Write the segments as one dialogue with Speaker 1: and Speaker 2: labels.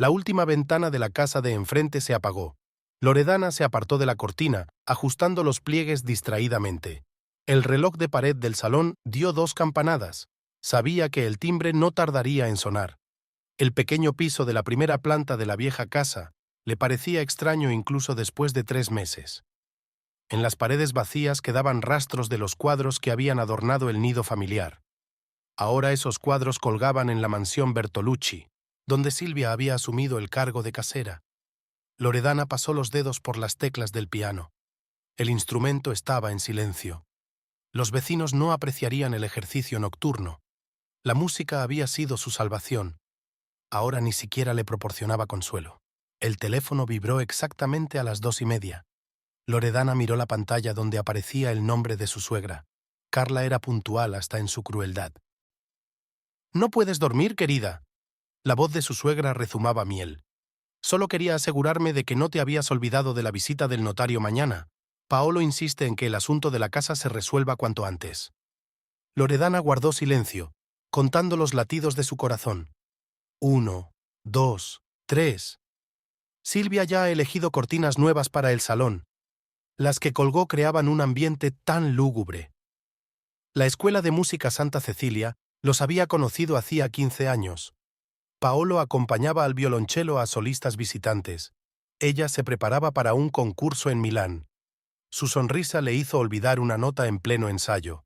Speaker 1: La última ventana de la casa de enfrente se apagó. Loredana se apartó de la cortina, ajustando los pliegues distraídamente. El reloj de pared del salón dio 2 campanadas. Sabía que el timbre no tardaría en sonar. El pequeño piso de la primera planta de la vieja casa le parecía extraño incluso después de 3 meses. En las paredes vacías quedaban rastros de los cuadros que habían adornado el nido familiar. Ahora esos cuadros colgaban en la mansión Bertolucci, donde Silvia había asumido el cargo de casera. Loredana pasó los dedos por las teclas del piano. El instrumento estaba en silencio. Los vecinos no apreciarían el ejercicio nocturno. La música había sido su salvación. Ahora ni siquiera le proporcionaba consuelo. El teléfono vibró exactamente a las 2:30. Loredana miró la pantalla donde aparecía el nombre de su suegra. Carla era puntual hasta en su crueldad. «¿No puedes dormir, querida?» La voz de su suegra rezumaba miel. «Solo quería asegurarme de que no te habías olvidado de la visita del notario mañana. Paolo insiste en que el asunto de la casa se resuelva cuanto antes». Loredana guardó silencio, contando los latidos de su corazón. 1, 2, 3. Silvia ya ha elegido cortinas nuevas para el salón. Las que colgó creaban un ambiente tan lúgubre. La Escuela de Música Santa Cecilia los había conocido hacía 15 años. Paolo acompañaba al violonchelo a solistas visitantes. Ella se preparaba para un concurso en Milán. Su sonrisa le hizo olvidar una nota en pleno ensayo.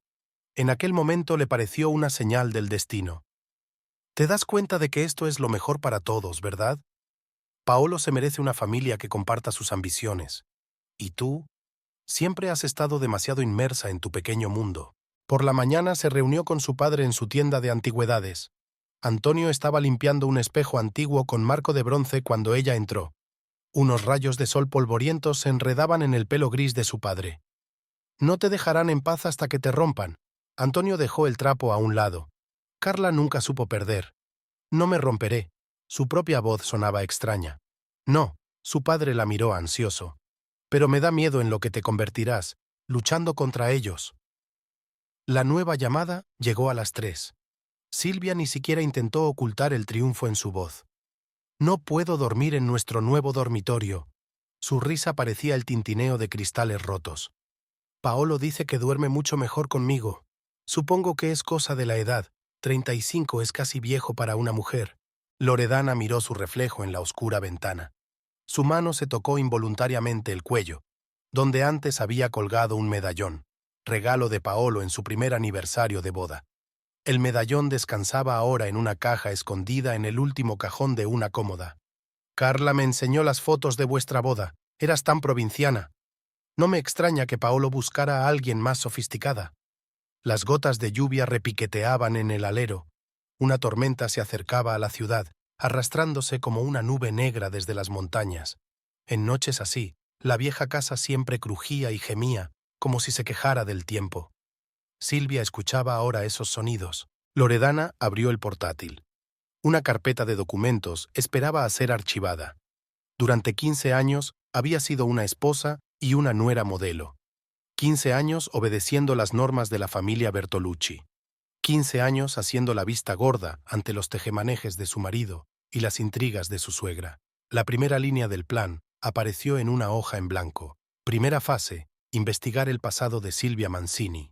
Speaker 1: En aquel momento le pareció una señal del destino. «Te das cuenta de que esto es lo mejor para todos, ¿verdad? Paolo se merece una familia que comparta sus ambiciones. ¿Y tú? Siempre has estado demasiado inmersa en tu pequeño mundo». Por la mañana se reunió con su padre en su tienda de antigüedades. Antonio estaba limpiando un espejo antiguo con marco de bronce cuando ella entró. Unos rayos de sol polvorientos se enredaban en el pelo gris de su padre. «No te dejarán en paz hasta que te rompan». Antonio dejó el trapo a un lado. Carla nunca supo perder. «No me romperé». Su propia voz sonaba extraña. «No», su padre la miró ansioso. «Pero me da miedo en lo que te convertirás, luchando contra ellos». La nueva llamada llegó a las 3. Silvia ni siquiera intentó ocultar el triunfo en su voz. «No puedo dormir en nuestro nuevo dormitorio». Su risa parecía el tintineo de cristales rotos. «Paolo dice que duerme mucho mejor conmigo. Supongo que es cosa de la edad. 35 es casi viejo para una mujer». Loredana miró su reflejo en la oscura ventana. Su mano se tocó involuntariamente el cuello, donde antes había colgado un medallón, regalo de Paolo en su primer aniversario de boda. El medallón descansaba ahora en una caja escondida en el último cajón de una cómoda. «Carla me enseñó las fotos de vuestra boda. Eras tan provinciana. No me extraña que Paolo buscara a alguien más sofisticada». Las gotas de lluvia repiqueteaban en el alero. Una tormenta se acercaba a la ciudad, arrastrándose como una nube negra desde las montañas. En noches así, la vieja casa siempre crujía y gemía, como si se quejara del tiempo. Silvia escuchaba ahora esos sonidos. Loredana abrió el portátil. Una carpeta de documentos esperaba a ser archivada. Durante 15 años había sido una esposa y una nuera modelo. 15 años obedeciendo las normas de la familia Bertolucci. 15 años haciendo la vista gorda ante los tejemanejes de su marido y las intrigas de su suegra. La primera línea del plan apareció en una hoja en blanco. Primera fase: investigar el pasado de Silvia Mancini.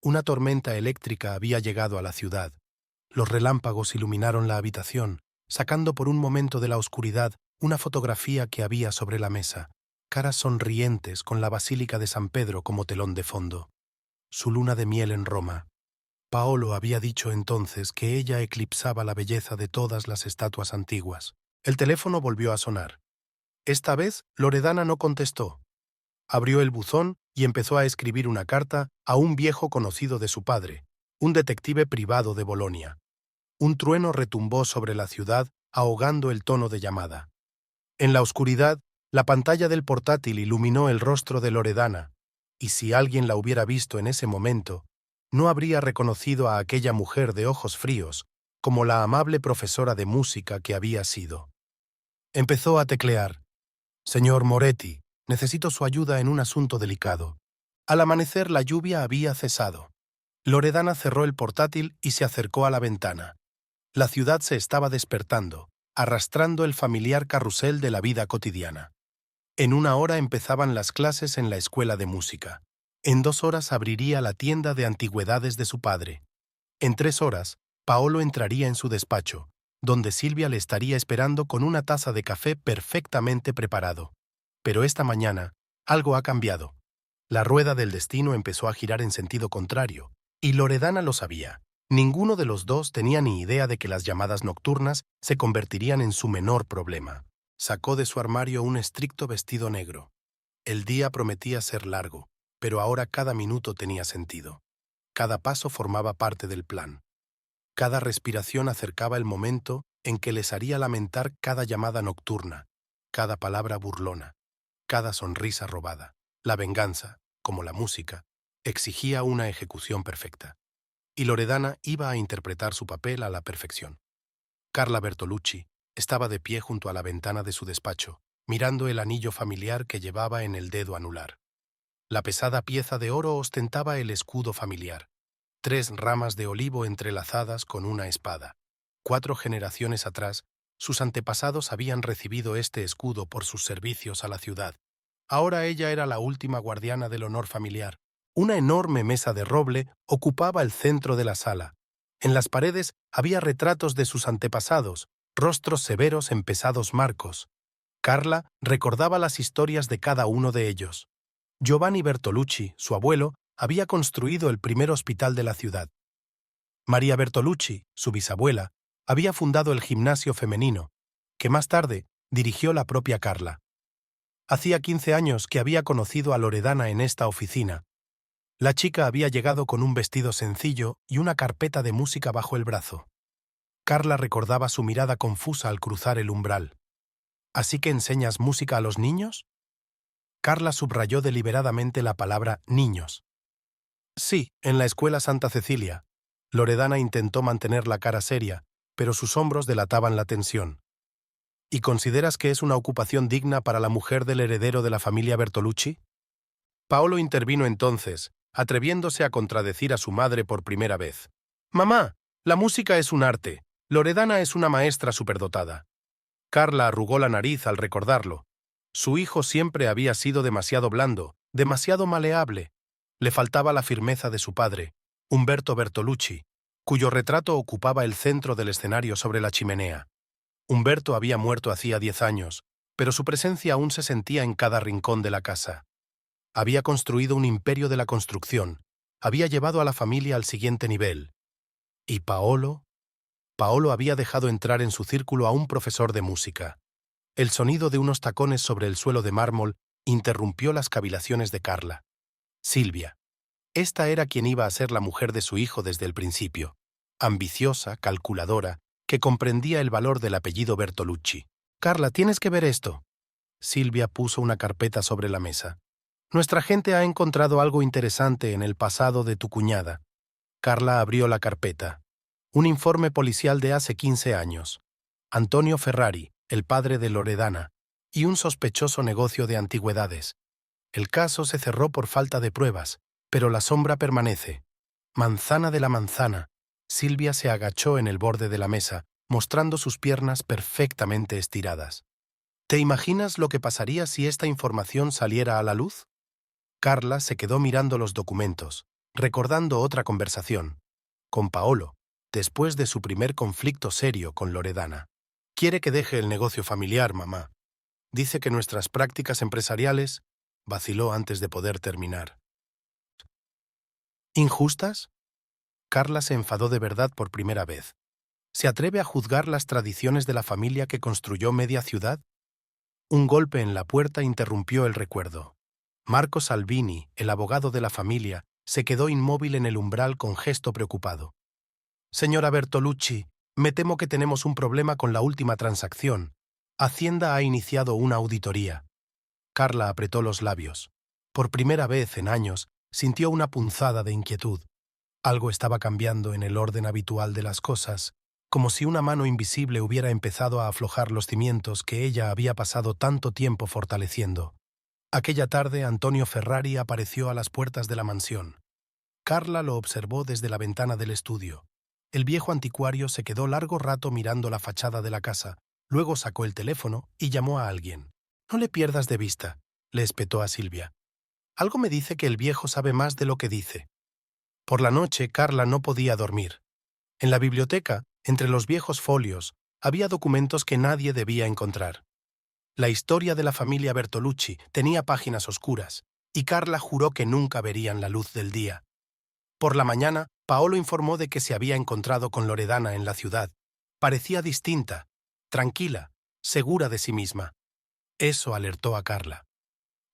Speaker 1: Una tormenta eléctrica había llegado a la ciudad. Los relámpagos iluminaron la habitación, sacando por un momento de la oscuridad una fotografía que había sobre la mesa. Caras sonrientes con la Basílica de San Pedro como telón de fondo. Su luna de miel en Roma. Paolo había dicho entonces que ella eclipsaba la belleza de todas las estatuas antiguas. El teléfono volvió a sonar. Esta vez, Loredana no contestó. Abrió el buzón y empezó a escribir una carta a un viejo conocido de su padre, un detective privado de Bolonia. Un trueno retumbó sobre la ciudad, ahogando el tono de llamada. En la oscuridad, la pantalla del portátil iluminó el rostro de Loredana, y si alguien la hubiera visto en ese momento, no habría reconocido a aquella mujer de ojos fríos como la amable profesora de música que había sido. Empezó a teclear. «Señor Moretti, necesito su ayuda en un asunto delicado». Al amanecer la lluvia había cesado. Loredana cerró el portátil y se acercó a la ventana. La ciudad se estaba despertando. arrastrando el familiar carrusel de la vida cotidiana. En 1 hora empezaban las clases en la escuela de música. En 2 horas abriría la tienda de antigüedades de su padre. En 3 horas, Paolo entraría en su despacho, donde Silvia le estaría esperando con una taza de café perfectamente preparado. Pero esta mañana, algo ha cambiado. La rueda del destino empezó a girar en sentido contrario, y Loredana lo sabía. Ninguno de los dos tenía ni idea de que las llamadas nocturnas se convertirían en su menor problema. Sacó de su armario un estricto vestido negro. El día prometía ser largo, pero ahora cada minuto tenía sentido. Cada paso formaba parte del plan. Cada respiración acercaba el momento en que les haría lamentar cada llamada nocturna, cada palabra burlona, cada sonrisa robada. La venganza, como la música, exigía una ejecución perfecta. Y Loredana iba a interpretar su papel a la perfección. Carla Bertolucci estaba de pie junto a la ventana de su despacho, mirando el anillo familiar que llevaba en el dedo anular. La pesada pieza de oro ostentaba el escudo familiar, 3 ramas de olivo entrelazadas con una espada. 4 generaciones atrás, sus antepasados habían recibido este escudo por sus servicios a la ciudad. Ahora ella era la última guardiana del honor familiar. Una enorme mesa de roble ocupaba el centro de la sala. En las paredes había retratos de sus antepasados, rostros severos en pesados marcos. Carla recordaba las historias de cada uno de ellos. Giovanni Bertolucci, su abuelo, había construido el primer hospital de la ciudad. María Bertolucci, su bisabuela, había fundado el gimnasio femenino, que más tarde dirigió la propia Carla. Hacía 15 años que había conocido a Loredana en esta oficina. La chica había llegado con un vestido sencillo y una carpeta de música bajo el brazo. Carla recordaba su mirada confusa al cruzar el umbral. ¿Así que enseñas música a los niños? Carla subrayó deliberadamente la palabra niños. Sí, en la escuela Santa Cecilia. Loredana intentó mantener la cara seria, pero sus hombros delataban la tensión. ¿Y consideras que es una ocupación digna para la mujer del heredero de la familia Bertolucci? Paolo intervino entonces, atreviéndose a contradecir a su madre por primera vez. «Mamá, la música es un arte. Loredana es una maestra superdotada». Carla arrugó la nariz al recordarlo. Su hijo siempre había sido demasiado blando, demasiado maleable. Le faltaba la firmeza de su padre, Umberto Bertolucci, cuyo retrato ocupaba el centro del escenario sobre la chimenea. Umberto había muerto hacía 10 años, pero su presencia aún se sentía en cada rincón de la casa. Había construido un imperio de la construcción, había llevado a la familia al siguiente nivel. ¿Y Paolo? Paolo había dejado entrar en su círculo a un profesor de música. El sonido de unos tacones sobre el suelo de mármol interrumpió las cavilaciones de Carla. Silvia. Esta era quien iba a ser la mujer de su hijo desde el principio. Ambiciosa, calculadora, que comprendía el valor del apellido Bertolucci. «Carla, tienes que ver esto». Silvia puso una carpeta sobre la mesa. «Nuestra gente ha encontrado algo interesante en el pasado de tu cuñada». Carla abrió la carpeta. Un informe policial de hace 15 años. Antonio Ferrari, el padre de Loredana, y un sospechoso negocio de antigüedades. El caso se cerró por falta de pruebas, pero la sombra permanece. Manzana de la manzana. Silvia se agachó en el borde de la mesa, mostrando sus piernas perfectamente estiradas. ¿Te imaginas lo que pasaría si esta información saliera a la luz? Carla se quedó mirando los documentos, recordando otra conversación, con Paolo, después de su primer conflicto serio con Loredana. Quiere que deje el negocio familiar, mamá. Dice que nuestras prácticas empresariales... Vaciló antes de poder terminar. ¿Injustas? Carla se enfadó de verdad por primera vez. ¿Se atreve a juzgar las tradiciones de la familia que construyó media ciudad? Un golpe en la puerta interrumpió el recuerdo. Marco Salvini, el abogado de la familia, se quedó inmóvil en el umbral con gesto preocupado. «Señora Bertolucci, me temo que tenemos un problema con la última transacción. Hacienda ha iniciado una auditoría». Carla apretó los labios. Por primera vez en años sintió una punzada de inquietud. Algo estaba cambiando en el orden habitual de las cosas, como si una mano invisible hubiera empezado a aflojar los cimientos que ella había pasado tanto tiempo fortaleciendo. Aquella tarde Antonio Ferrari apareció a las puertas de la mansión. Carla lo observó desde la ventana del estudio. El viejo anticuario se quedó largo rato mirando la fachada de la casa, Luego sacó el teléfono y llamó a alguien. «No le pierdas de vista», le espetó a Silvia. «Algo me dice que el viejo sabe más de lo que dice». Por la noche, Carla no podía dormir. En la biblioteca, entre los viejos folios, había documentos que nadie debía encontrar. La historia de la familia Bertolucci tenía páginas oscuras, y Carla juró que nunca verían la luz del día. Por la mañana, Paolo informó de que se había encontrado con Loredana en la ciudad. Parecía distinta, tranquila, segura de sí misma. Eso alertó a Carla.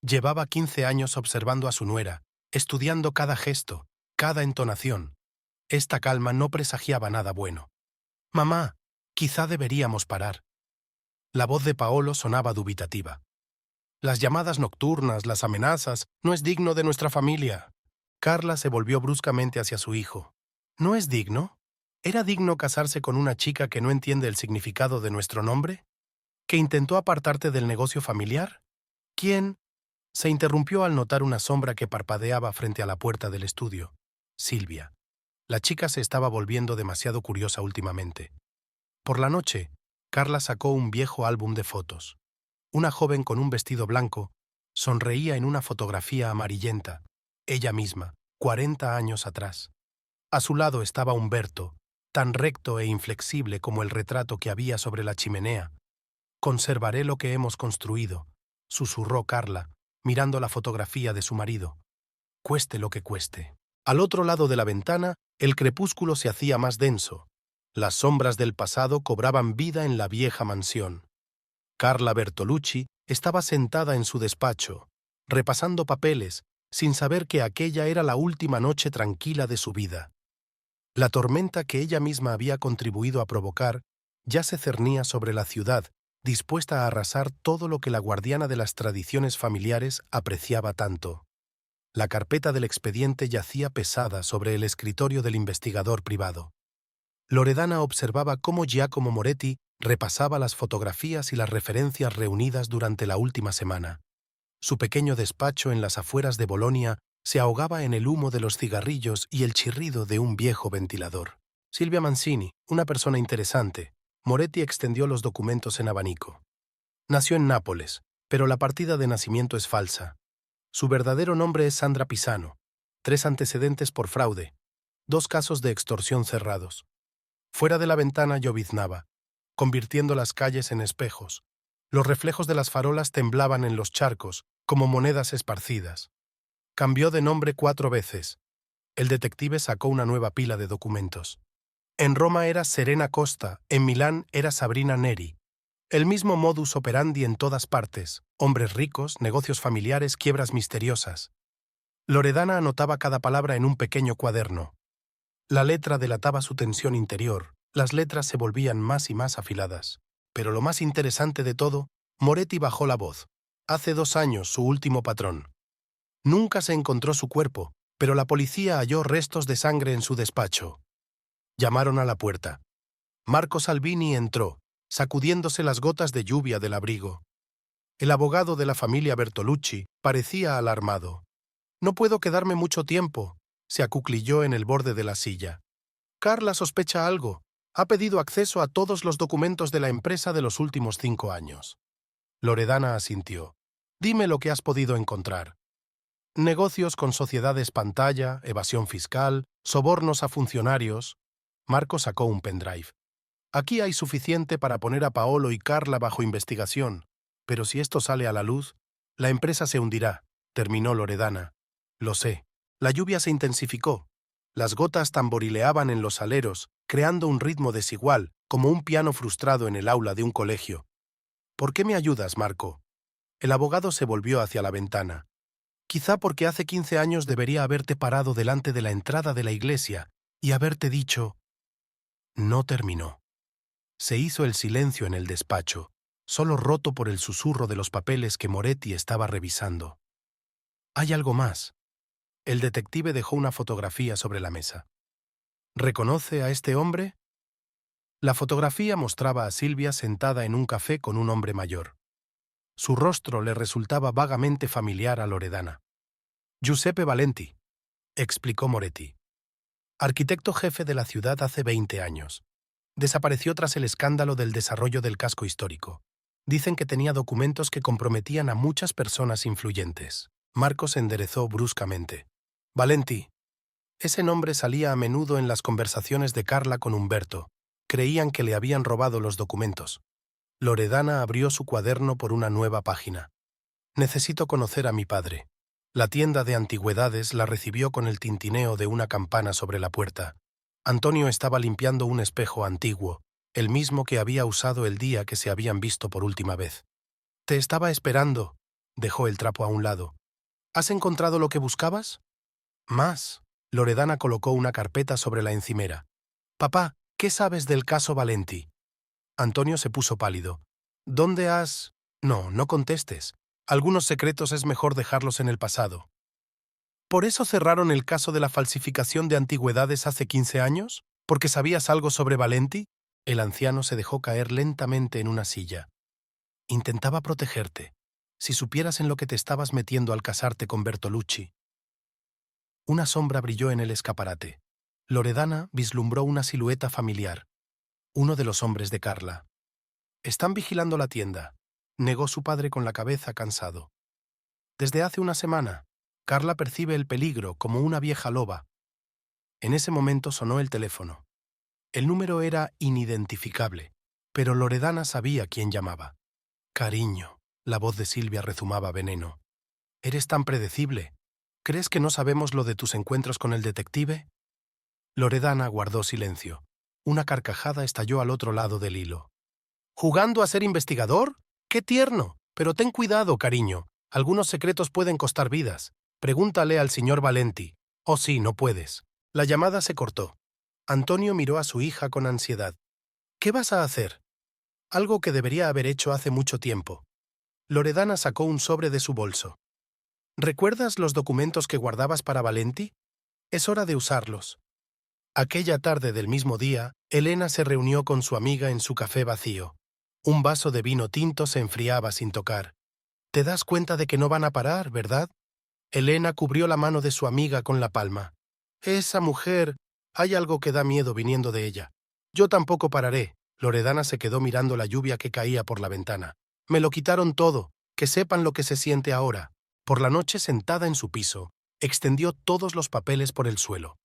Speaker 1: Llevaba 15 años observando a su nuera, estudiando cada gesto, cada entonación. Esta calma no presagiaba nada bueno. «Mamá, quizá deberíamos parar». La voz de Paolo sonaba dubitativa. «Las llamadas nocturnas, las amenazas, no es digno de nuestra familia». Carla se volvió bruscamente hacia su hijo. «¿No es digno? ¿Era digno casarse con una chica que no entiende el significado de nuestro nombre? ¿Que intentó apartarte del negocio familiar? ¿Quién?» Se interrumpió al notar una sombra que parpadeaba frente a la puerta del estudio. Silvia. La chica se estaba volviendo demasiado curiosa últimamente. Por la noche, Carla sacó un viejo álbum de fotos. Una joven con un vestido blanco sonreía en una fotografía amarillenta, ella misma, 40 años atrás. A su lado estaba Humberto, tan recto e inflexible como el retrato que había sobre la chimenea. «Conservaré lo que hemos construido», susurró Carla, mirando la fotografía de su marido. «Cueste lo que cueste». Al otro lado de la ventana, el crepúsculo se hacía más denso. Las sombras del pasado cobraban vida en la vieja mansión. Carla Bertolucci estaba sentada en su despacho, repasando papeles, sin saber que aquella era la última noche tranquila de su vida. La tormenta que ella misma había contribuido a provocar ya se cernía sobre la ciudad, dispuesta a arrasar todo lo que la guardiana de las tradiciones familiares apreciaba tanto. La carpeta del expediente yacía pesada sobre el escritorio del investigador privado. Loredana observaba cómo Giacomo Moretti repasaba las fotografías y las referencias reunidas durante la última semana. Su pequeño despacho en las afueras de Bolonia se ahogaba en el humo de los cigarrillos y el chirrido de un viejo ventilador. Silvia Mancini, una persona interesante. Moretti extendió los documentos en abanico. Nació en Nápoles, pero la partida de nacimiento es falsa. Su verdadero nombre es Sandra Pisano. 3 antecedentes por fraude. 2 casos de extorsión cerrados. Fuera de la ventana lloviznaba, convirtiendo las calles en espejos. Los reflejos de las farolas temblaban en los charcos, como monedas esparcidas. Cambió de nombre 4 veces. El detective sacó una nueva pila de documentos. En Roma era Serena Costa, en Milán era Sabrina Neri. El mismo modus operandi en todas partes: hombres ricos, negocios familiares, quiebras misteriosas. Loredana anotaba cada palabra en un pequeño cuaderno. La letra delataba su tensión interior, las letras se volvían más y más afiladas. Pero lo más interesante de todo, Moretti bajó la voz. Hace 2 años, su último patrón. Nunca se encontró su cuerpo, pero la policía halló restos de sangre en su despacho. Llamaron a la puerta. Marco Salvini entró, sacudiéndose las gotas de lluvia del abrigo. El abogado de la familia Bertolucci parecía alarmado. «No puedo quedarme mucho tiempo», se acuclilló en el borde de la silla. «Carla sospecha algo. Ha pedido acceso a todos los documentos de la empresa de los últimos 5 años». Loredana asintió. «Dime lo que has podido encontrar». «Negocios con sociedades pantalla, evasión fiscal, sobornos a funcionarios». Marco sacó un pendrive. «Aquí hay suficiente para poner a Paolo y Carla bajo investigación, pero si esto sale a la luz, la empresa se hundirá», terminó Loredana. «Lo sé». La lluvia se intensificó. Las gotas tamborileaban en los aleros, creando un ritmo desigual, como un piano frustrado en el aula de un colegio. «¿Por qué me ayudas, Marco?» El abogado se volvió hacia la ventana. «Quizá porque hace 15 años debería haberte parado delante de la entrada de la iglesia y haberte dicho...». No terminó. Se hizo el silencio en el despacho, solo roto por el susurro de los papeles que Moretti estaba revisando. «Hay algo más». El detective dejó una fotografía sobre la mesa. «¿Reconoce a este hombre?» La fotografía mostraba a Silvia sentada en un café con un hombre mayor. Su rostro le resultaba vagamente familiar a Loredana. «Giuseppe Valenti», explicó Moretti. «Arquitecto jefe de la ciudad hace 20 años. Desapareció tras el escándalo del desarrollo del casco histórico. Dicen que tenía documentos que comprometían a muchas personas influyentes. Marcos se enderezó bruscamente. Valenti. Ese nombre salía a menudo en las conversaciones de Carla con Humberto. Creían que le habían robado los documentos. Loredana abrió su cuaderno por una nueva página. Necesito conocer a mi padre. La tienda de antigüedades la recibió con el tintineo de una campana sobre la puerta. Antonio estaba limpiando un espejo antiguo, el mismo que había usado el día que se habían visto por última vez. «Te estaba esperando», dejó el trapo a un lado. «¿Has encontrado lo que buscabas?» «Más». Loredana colocó una carpeta sobre la encimera. «Papá, ¿qué sabes del caso Valenti?» Antonio se puso pálido. «¿Dónde has...?» No contestes. Algunos secretos es mejor dejarlos en el pasado. ¿Por eso cerraron el caso de la falsificación de antigüedades hace 15 años? ¿Porque sabías algo sobre Valenti? El anciano se dejó caer lentamente en una silla. Intentaba protegerte. Si supieras en lo que te estabas metiendo al casarte con Bertolucci. Una sombra brilló en el escaparate. Loredana vislumbró una silueta familiar. Uno de los hombres de Carla. «Están vigilando la tienda», negó su padre con la cabeza cansado. «Desde hace una semana, Carla percibe el peligro como una vieja loba». En ese momento sonó el teléfono. El número era inidentificable, pero Loredana sabía quién llamaba. «Cariño», la voz de Silvia rezumaba veneno. «Eres tan predecible. ¿Crees que no sabemos lo de tus encuentros con el detective?» Loredana guardó silencio. Una carcajada estalló al otro lado del hilo. «¿Jugando a ser investigador? ¡Qué tierno! Pero ten cuidado, cariño. Algunos secretos pueden costar vidas. Pregúntale al señor Valenti». «Oh sí, no puedes». La llamada se cortó. Antonio miró a su hija con ansiedad. «¿Qué vas a hacer?» «Algo que debería haber hecho hace mucho tiempo». Loredana sacó un sobre de su bolso. «¿Recuerdas los documentos que guardabas para Valenti? Es hora de usarlos». Aquella tarde del mismo día, Elena se reunió con su amiga en su café vacío. Un vaso de vino tinto se enfriaba sin tocar. «Te das cuenta de que no van a parar, ¿verdad?» Elena cubrió la mano de su amiga con la palma. «Esa mujer, hay algo que da miedo viniendo de ella. Yo tampoco pararé». Loredana se quedó mirando la lluvia que caía por la ventana. «Me lo quitaron todo, que sepan lo que se siente ahora». Por la noche, sentada en su piso, extendió todos los papeles por el suelo.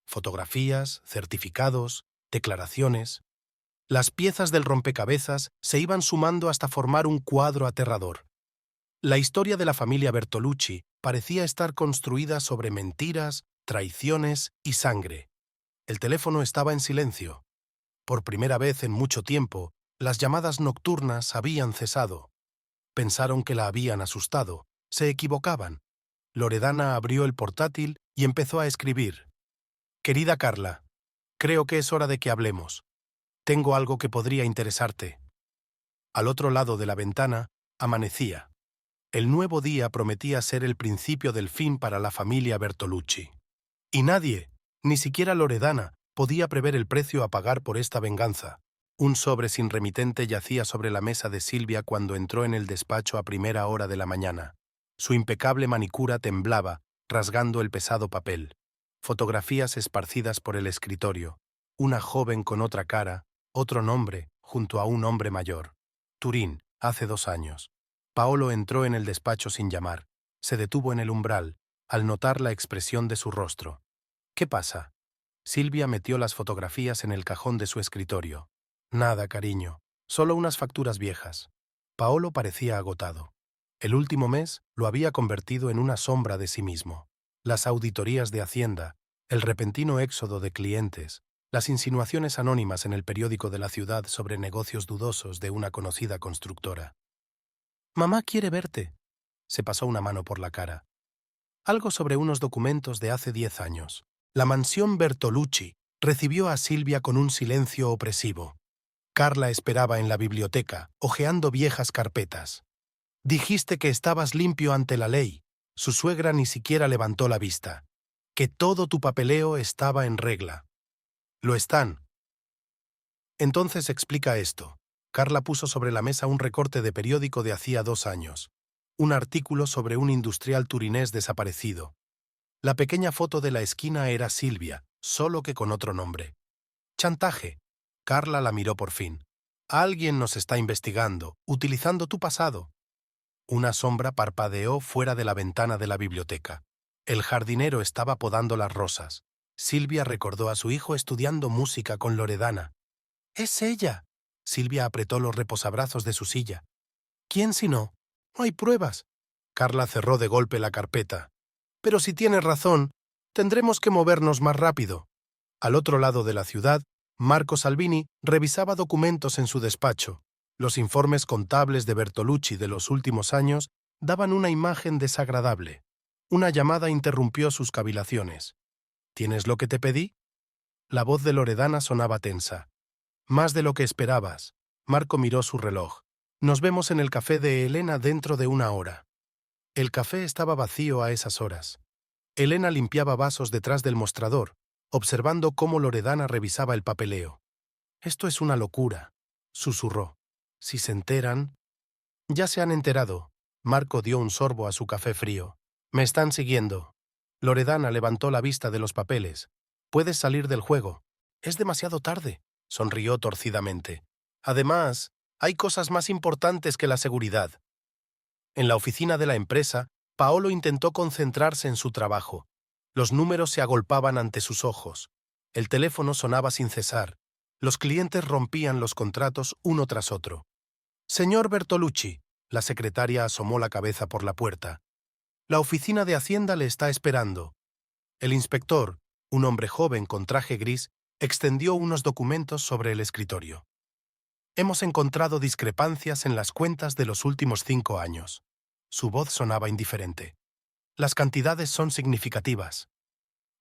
Speaker 1: Fotografías, certificados, declaraciones. Las piezas del rompecabezas se iban sumando hasta formar un cuadro aterrador. La historia de la familia Bertolucci parecía estar construida sobre mentiras, traiciones y sangre. El teléfono estaba en silencio. Por primera vez en mucho tiempo, las llamadas nocturnas habían cesado. Pensaron que la habían asustado. Se equivocaban. Loredana abrió el portátil y empezó a escribir. «Querida Carla, creo que es hora de que hablemos. Tengo algo que podría interesarte». Al otro lado de la ventana, amanecía. El nuevo día prometía ser el principio del fin para la familia Bertolucci. Y nadie, ni siquiera Loredana, podía prever el precio a pagar por esta venganza. Un sobre sin remitente yacía sobre la mesa de Silvia cuando entró en el despacho a primera hora de la mañana. Su impecable manicura temblaba, rasgando el pesado papel. Fotografías esparcidas por el escritorio. Una joven con otra cara, otro nombre, junto a un hombre mayor. Turín, hace 2 años. Paolo entró en el despacho sin llamar. Se detuvo en el umbral, al notar la expresión de su rostro. «¿Qué pasa?» Silvia metió las fotografías en el cajón de su escritorio. «Nada, cariño. Solo unas facturas viejas». Paolo parecía agotado. El último mes lo había convertido en una sombra de sí mismo. Las auditorías de Hacienda, el repentino éxodo de clientes, las insinuaciones anónimas en el periódico de la ciudad sobre negocios dudosos de una conocida constructora. «Mamá quiere verte». Se pasó una mano por la cara. «Algo sobre unos documentos de hace 10 años. La mansión Bertolucci recibió a Silvia con un silencio opresivo. Carla esperaba en la biblioteca, hojeando viejas carpetas. Dijiste que estabas limpio ante la ley. Su suegra ni siquiera levantó la vista. Que todo tu papeleo estaba en regla. Lo están. Entonces explica esto». Carla puso sobre la mesa un recorte de periódico de hacía 2 años. Un artículo sobre un industrial turinés desaparecido. La pequeña foto de la esquina era Silvia, solo que con otro nombre. «Chantaje». Carla la miró por fin. Alguien nos está investigando, utilizando tu pasado. Una sombra parpadeó fuera de la ventana de la biblioteca. El jardinero estaba podando las rosas. Silvia recordó a su hijo estudiando música con Loredana. ¡Es ella! Silvia apretó los reposabrazos de su silla. ¿Quién si no? No hay pruebas. Carla cerró de golpe la carpeta. Pero si tienes razón, tendremos que movernos más rápido. Al otro lado de la ciudad, Marco Salvini revisaba documentos en su despacho. Los informes contables de Bertolucci de los últimos años daban una imagen desagradable. Una llamada interrumpió sus cavilaciones. ¿Tienes lo que te pedí? La voz de Loredana sonaba tensa. Más de lo que esperabas. Marco miró su reloj. Nos vemos en el café de Elena dentro de 1 hora. El café estaba vacío a esas horas. Elena limpiaba vasos detrás del mostrador, observando cómo Loredana revisaba el papeleo. «Esto es una locura», susurró. «Si se enteran...» «Ya se han enterado». Marco dio un sorbo a su café frío. «Me están siguiendo». Loredana levantó la vista de los papeles. «Puedes salir del juego». «Es demasiado tarde», sonrió torcidamente. «Además, hay cosas más importantes que la seguridad». En la oficina de la empresa, Paolo intentó concentrarse en su trabajo. Los números se agolpaban ante sus ojos. El teléfono sonaba sin cesar. Los clientes rompían los contratos uno tras otro. «Señor Bertolucci», la secretaria asomó la cabeza por la puerta. «La oficina de Hacienda le está esperando». El inspector, un hombre joven con traje gris, extendió unos documentos sobre el escritorio. «Hemos encontrado discrepancias en las cuentas de los últimos 5 años». Su voz sonaba indiferente. «Las cantidades son significativas».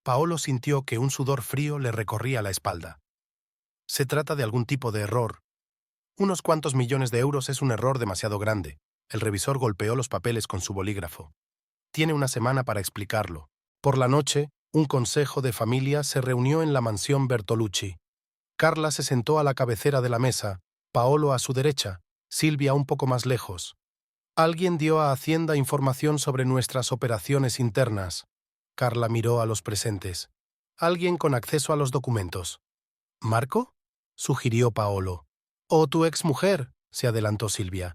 Speaker 1: Paolo sintió que un sudor frío le recorría la espalda. «Se trata de algún tipo de error. Unos cuantos millones de euros es un error demasiado grande». El revisor golpeó los papeles con su bolígrafo. «Tiene 1 semana para explicarlo». Por la noche, un consejo de familia se reunió en la mansión Bertolucci. Carla se sentó a la cabecera de la mesa, Paolo a su derecha, Silvia un poco más lejos. «Alguien dio a Hacienda información sobre nuestras operaciones internas». Carla miró a los presentes. «Alguien con acceso a los documentos». «¿Marco?», sugirió Paolo. «O tu exmujer», se adelantó Silvia.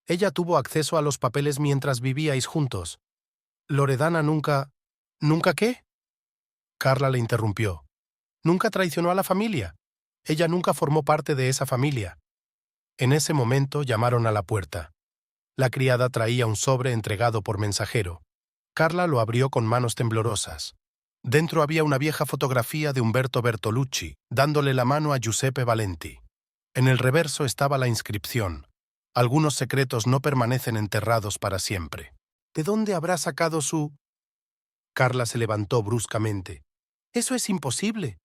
Speaker 1: «Ella tuvo acceso a los papeles mientras vivíais juntos». «Loredana nunca...» «¿Nunca qué?». Carla le interrumpió. «Nunca traicionó a la familia. Ella nunca formó parte de esa familia». En ese momento llamaron a la puerta. La criada traía un sobre entregado por mensajero. Carla lo abrió con manos temblorosas. Dentro había una vieja fotografía de Umberto Bertolucci, dándole la mano a Giuseppe Valenti. En el reverso estaba la inscripción: «Algunos secretos no permanecen enterrados para siempre». «¿De dónde habrá sacado su...?» Carla se levantó bruscamente. «Eso es imposible.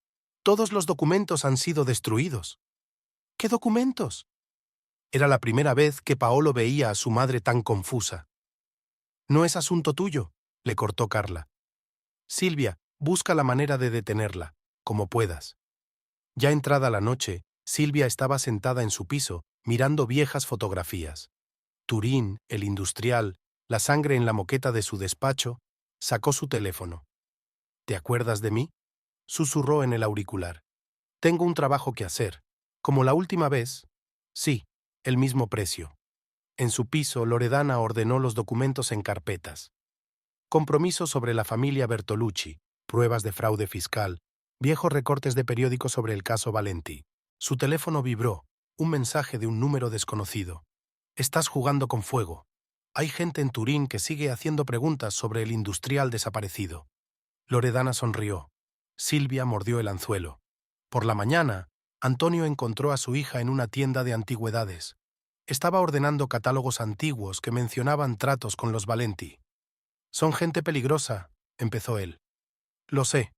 Speaker 1: Todos los documentos han sido destruidos». «¿Qué documentos?». Era la primera vez que Paolo veía a su madre tan confusa. «No es asunto tuyo», le cortó Carla. «Silvia, busca la manera de detenerla, como puedas». Ya entrada la noche, Silvia estaba sentada en su piso, mirando viejas fotografías. Turín, el industrial, la sangre en la moqueta de su despacho, sacó su teléfono. «¿Te acuerdas de mí?», susurró en el auricular. «Tengo un trabajo que hacer. Como la última vez...». «Sí, el mismo precio». En su piso, Loredana ordenó los documentos en carpetas. Compromiso sobre la familia Bertolucci, pruebas de fraude fiscal, viejos recortes de periódico sobre el caso Valenti. Su teléfono vibró, un mensaje de un número desconocido. «Estás jugando con fuego. Hay gente en Turín que sigue haciendo preguntas sobre el industrial desaparecido». Loredana sonrió. Silvia mordió el anzuelo. Por la mañana, Antonio encontró a su hija en una tienda de antigüedades. Estaba ordenando catálogos antiguos que mencionaban tratos con los Valenti. «Son gente peligrosa», empezó él. «Lo sé».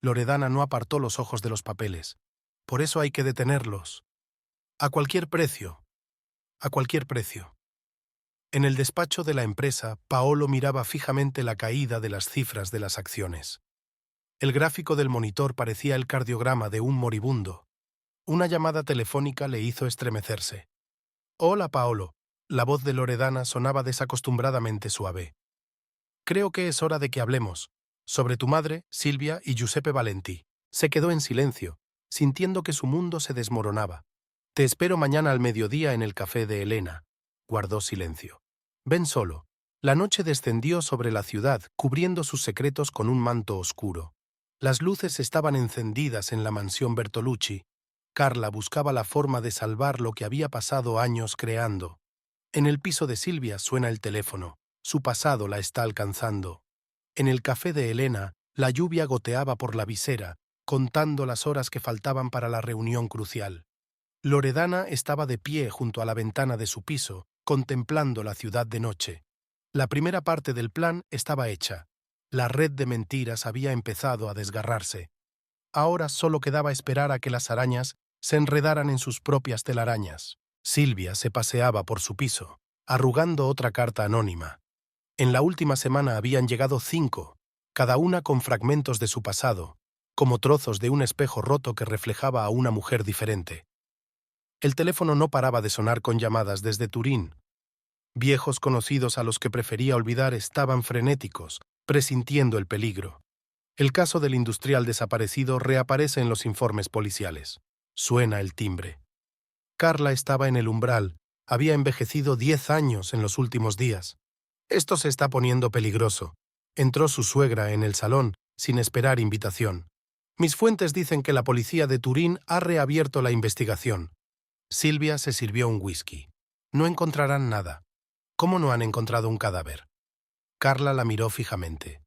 Speaker 1: Loredana no apartó los ojos de los papeles. «Por eso hay que detenerlos. A cualquier precio. A cualquier precio». En el despacho de la empresa, Paolo miraba fijamente la caída de las cifras de las acciones. El gráfico del monitor parecía el cardiograma de un moribundo. Una llamada telefónica le hizo estremecerse. «Hola, Paolo». La voz de Loredana sonaba desacostumbradamente suave. «Creo que es hora de que hablemos. Sobre tu madre, Silvia y Giuseppe Valenti». Se quedó en silencio. sintiendo que su mundo se desmoronaba. «Te espero mañana al mediodía en el café de Elena», guardó silencio. «Ven solo». La noche descendió sobre la ciudad, cubriendo sus secretos con un manto oscuro. Las luces estaban encendidas en la mansión Bertolucci. Carla buscaba la forma de salvar lo que había pasado años creando. En el piso de Silvia suena el teléfono. Su pasado la está alcanzando. En el café de Elena, la lluvia goteaba por la visera, contando las horas que faltaban para la reunión crucial. Loredana estaba de pie junto a la ventana de su piso, contemplando la ciudad de noche. La primera parte del plan estaba hecha. La red de mentiras había empezado a desgarrarse. Ahora solo quedaba esperar a que las arañas se enredaran en sus propias telarañas. Silvia se paseaba por su piso, arrugando otra carta anónima. En la última semana habían llegado 5, cada una con fragmentos de su pasado, como trozos de un espejo roto que reflejaba a una mujer diferente. El teléfono no paraba de sonar con llamadas desde Turín. Viejos conocidos a los que prefería olvidar estaban frenéticos, presintiendo el peligro. El caso del industrial desaparecido reaparece en los informes policiales. Suena el timbre. Carla estaba en el umbral. Había envejecido 10 años en los últimos días. Esto se está poniendo peligroso. Entró su suegra en el salón, sin esperar invitación. Mis fuentes dicen que la policía de Turín ha reabierto la investigación. Silvia se sirvió un whisky. No encontrarán nada. ¿Cómo no han encontrado un cadáver? Carla la miró fijamente.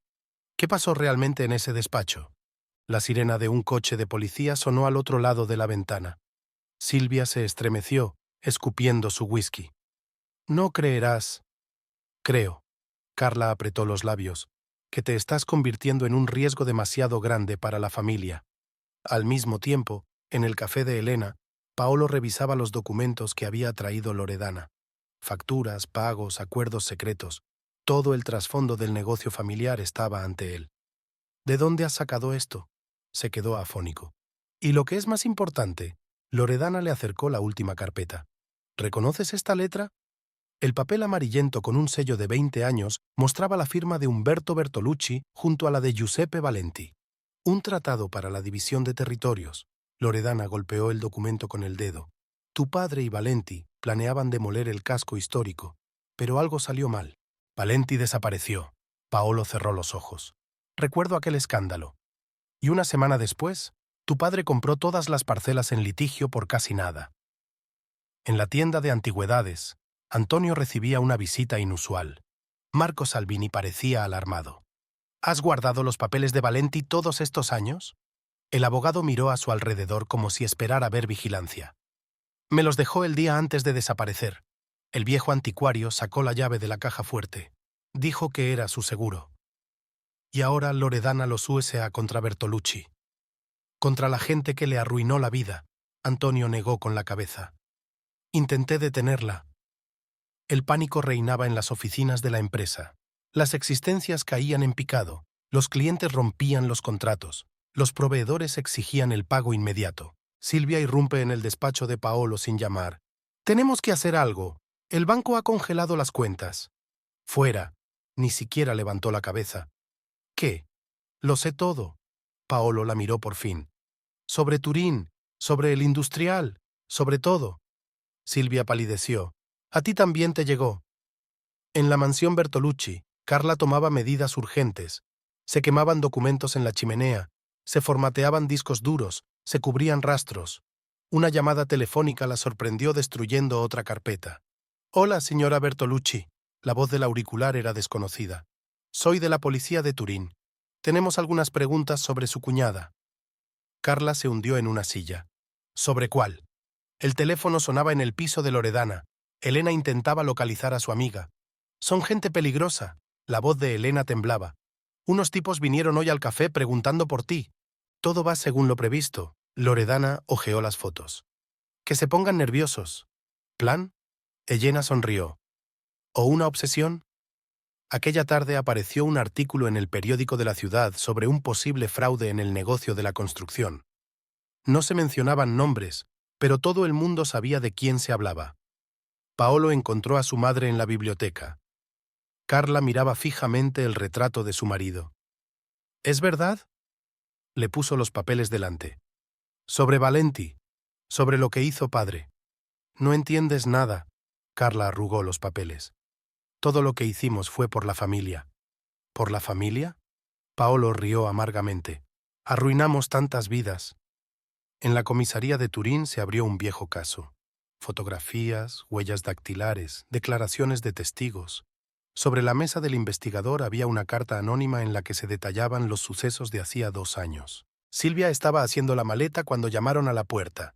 Speaker 1: ¿Qué pasó realmente en ese despacho? La sirena de un coche de policía sonó al otro lado de la ventana. Silvia se estremeció, escupiendo su whisky. No creerás. Creo. Carla apretó los labios, que te estás convirtiendo en un riesgo demasiado grande para la familia. Al mismo tiempo, en el café de Elena, Paolo revisaba los documentos que había traído Loredana. Facturas, pagos, acuerdos secretos. Todo el trasfondo del negocio familiar estaba ante él. ¿De dónde has sacado esto? Se quedó afónico. Y lo que es más importante, Loredana le acercó la última carpeta. ¿Reconoces esta letra? El papel amarillento con un sello de 20 años mostraba la firma de Umberto Bertolucci junto a la de Giuseppe Valenti. Un tratado para la división de territorios. Loredana golpeó el documento con el dedo. Tu padre y Valenti planeaban demoler el casco histórico, pero algo salió mal. Valenti desapareció. Paolo cerró los ojos. Recuerdo aquel escándalo. Y una semana después, tu padre compró todas las parcelas en litigio por casi nada. En la tienda de antigüedades, Antonio recibía una visita inusual. Marco Salvini parecía alarmado. ¿Has guardado los papeles de Valenti todos estos años? El abogado miró a su alrededor como si esperara ver vigilancia. Me los dejó el día antes de desaparecer. El viejo anticuario sacó la llave de la caja fuerte. Dijo que era su seguro. Y ahora Loredana los usa contra Bertolucci. Contra la gente que le arruinó la vida. Antonio negó con la cabeza. Intenté detenerla. El pánico reinaba en las oficinas de la empresa. Las existencias caían en picado. Los clientes rompían los contratos. Los proveedores exigían el pago inmediato. Silvia irrumpe en el despacho de Paolo sin llamar. «Tenemos que hacer algo. El banco ha congelado las cuentas». «Fuera». Ni siquiera levantó la cabeza. «¿Qué?» «Lo sé todo». Paolo la miró por fin. «Sobre Turín, sobre el industrial, sobre todo». Silvia palideció. «A ti también te llegó». En la mansión Bertolucci, Carla tomaba medidas urgentes. Se quemaban documentos en la chimenea, se formateaban discos duros, se cubrían rastros. Una llamada telefónica la sorprendió destruyendo otra carpeta. «Hola, señora Bertolucci». La voz del auricular era desconocida. «Soy de la policía de Turín. Tenemos algunas preguntas sobre su cuñada». Carla se hundió en una silla. ¿Sobre cuál? El teléfono sonaba en el piso de Loredana. Elena intentaba localizar a su amiga. «Son gente peligrosa». La voz de Elena temblaba. «Unos tipos vinieron hoy al café preguntando por ti». «Todo va según lo previsto». Loredana hojeó las fotos. «Que se pongan nerviosos». «¿Plan?» Elena sonrió. ¿O una obsesión? Aquella tarde apareció un artículo en el periódico de la ciudad sobre un posible fraude en el negocio de la construcción. No se mencionaban nombres, pero todo el mundo sabía de quién se hablaba. Paolo encontró a su madre en la biblioteca. Carla miraba fijamente el retrato de su marido. «¿Es verdad?» Le puso los papeles delante. Sobre Valenti, sobre lo que hizo padre. No entiendes nada. Carla arrugó los papeles. Todo lo que hicimos fue por la familia. ¿Por la familia? Paolo rió amargamente. Arruinamos tantas vidas. En la comisaría de Turín se abrió un viejo caso. Fotografías, huellas dactilares, declaraciones de testigos. Sobre la mesa del investigador había una carta anónima en la que se detallaban los sucesos de hacía 2 años. Silvia estaba haciendo la maleta cuando llamaron a la puerta.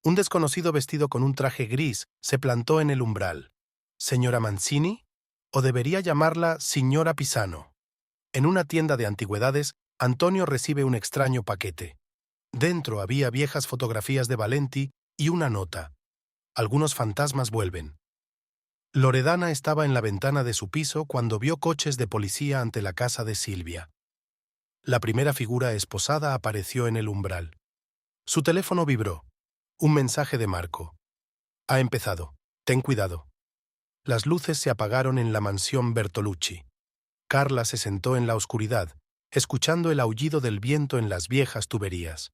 Speaker 1: Un desconocido vestido con un traje gris se plantó en el umbral. ¿Señora Mancini? ¿O debería llamarla señora Pisano? En una tienda de antigüedades, Antonio recibe un extraño paquete. Dentro había viejas fotografías de Valenti y una nota. Algunos fantasmas vuelven. Loredana estaba en la ventana de su piso cuando vio coches de policía ante la casa de Silvia. La primera figura esposada apareció en el umbral. Su teléfono vibró. Un mensaje de Marco. Ha empezado. Ten cuidado. Las luces se apagaron en la mansión Bertolucci. Carla se sentó en la oscuridad, escuchando el aullido del viento en las viejas tuberías.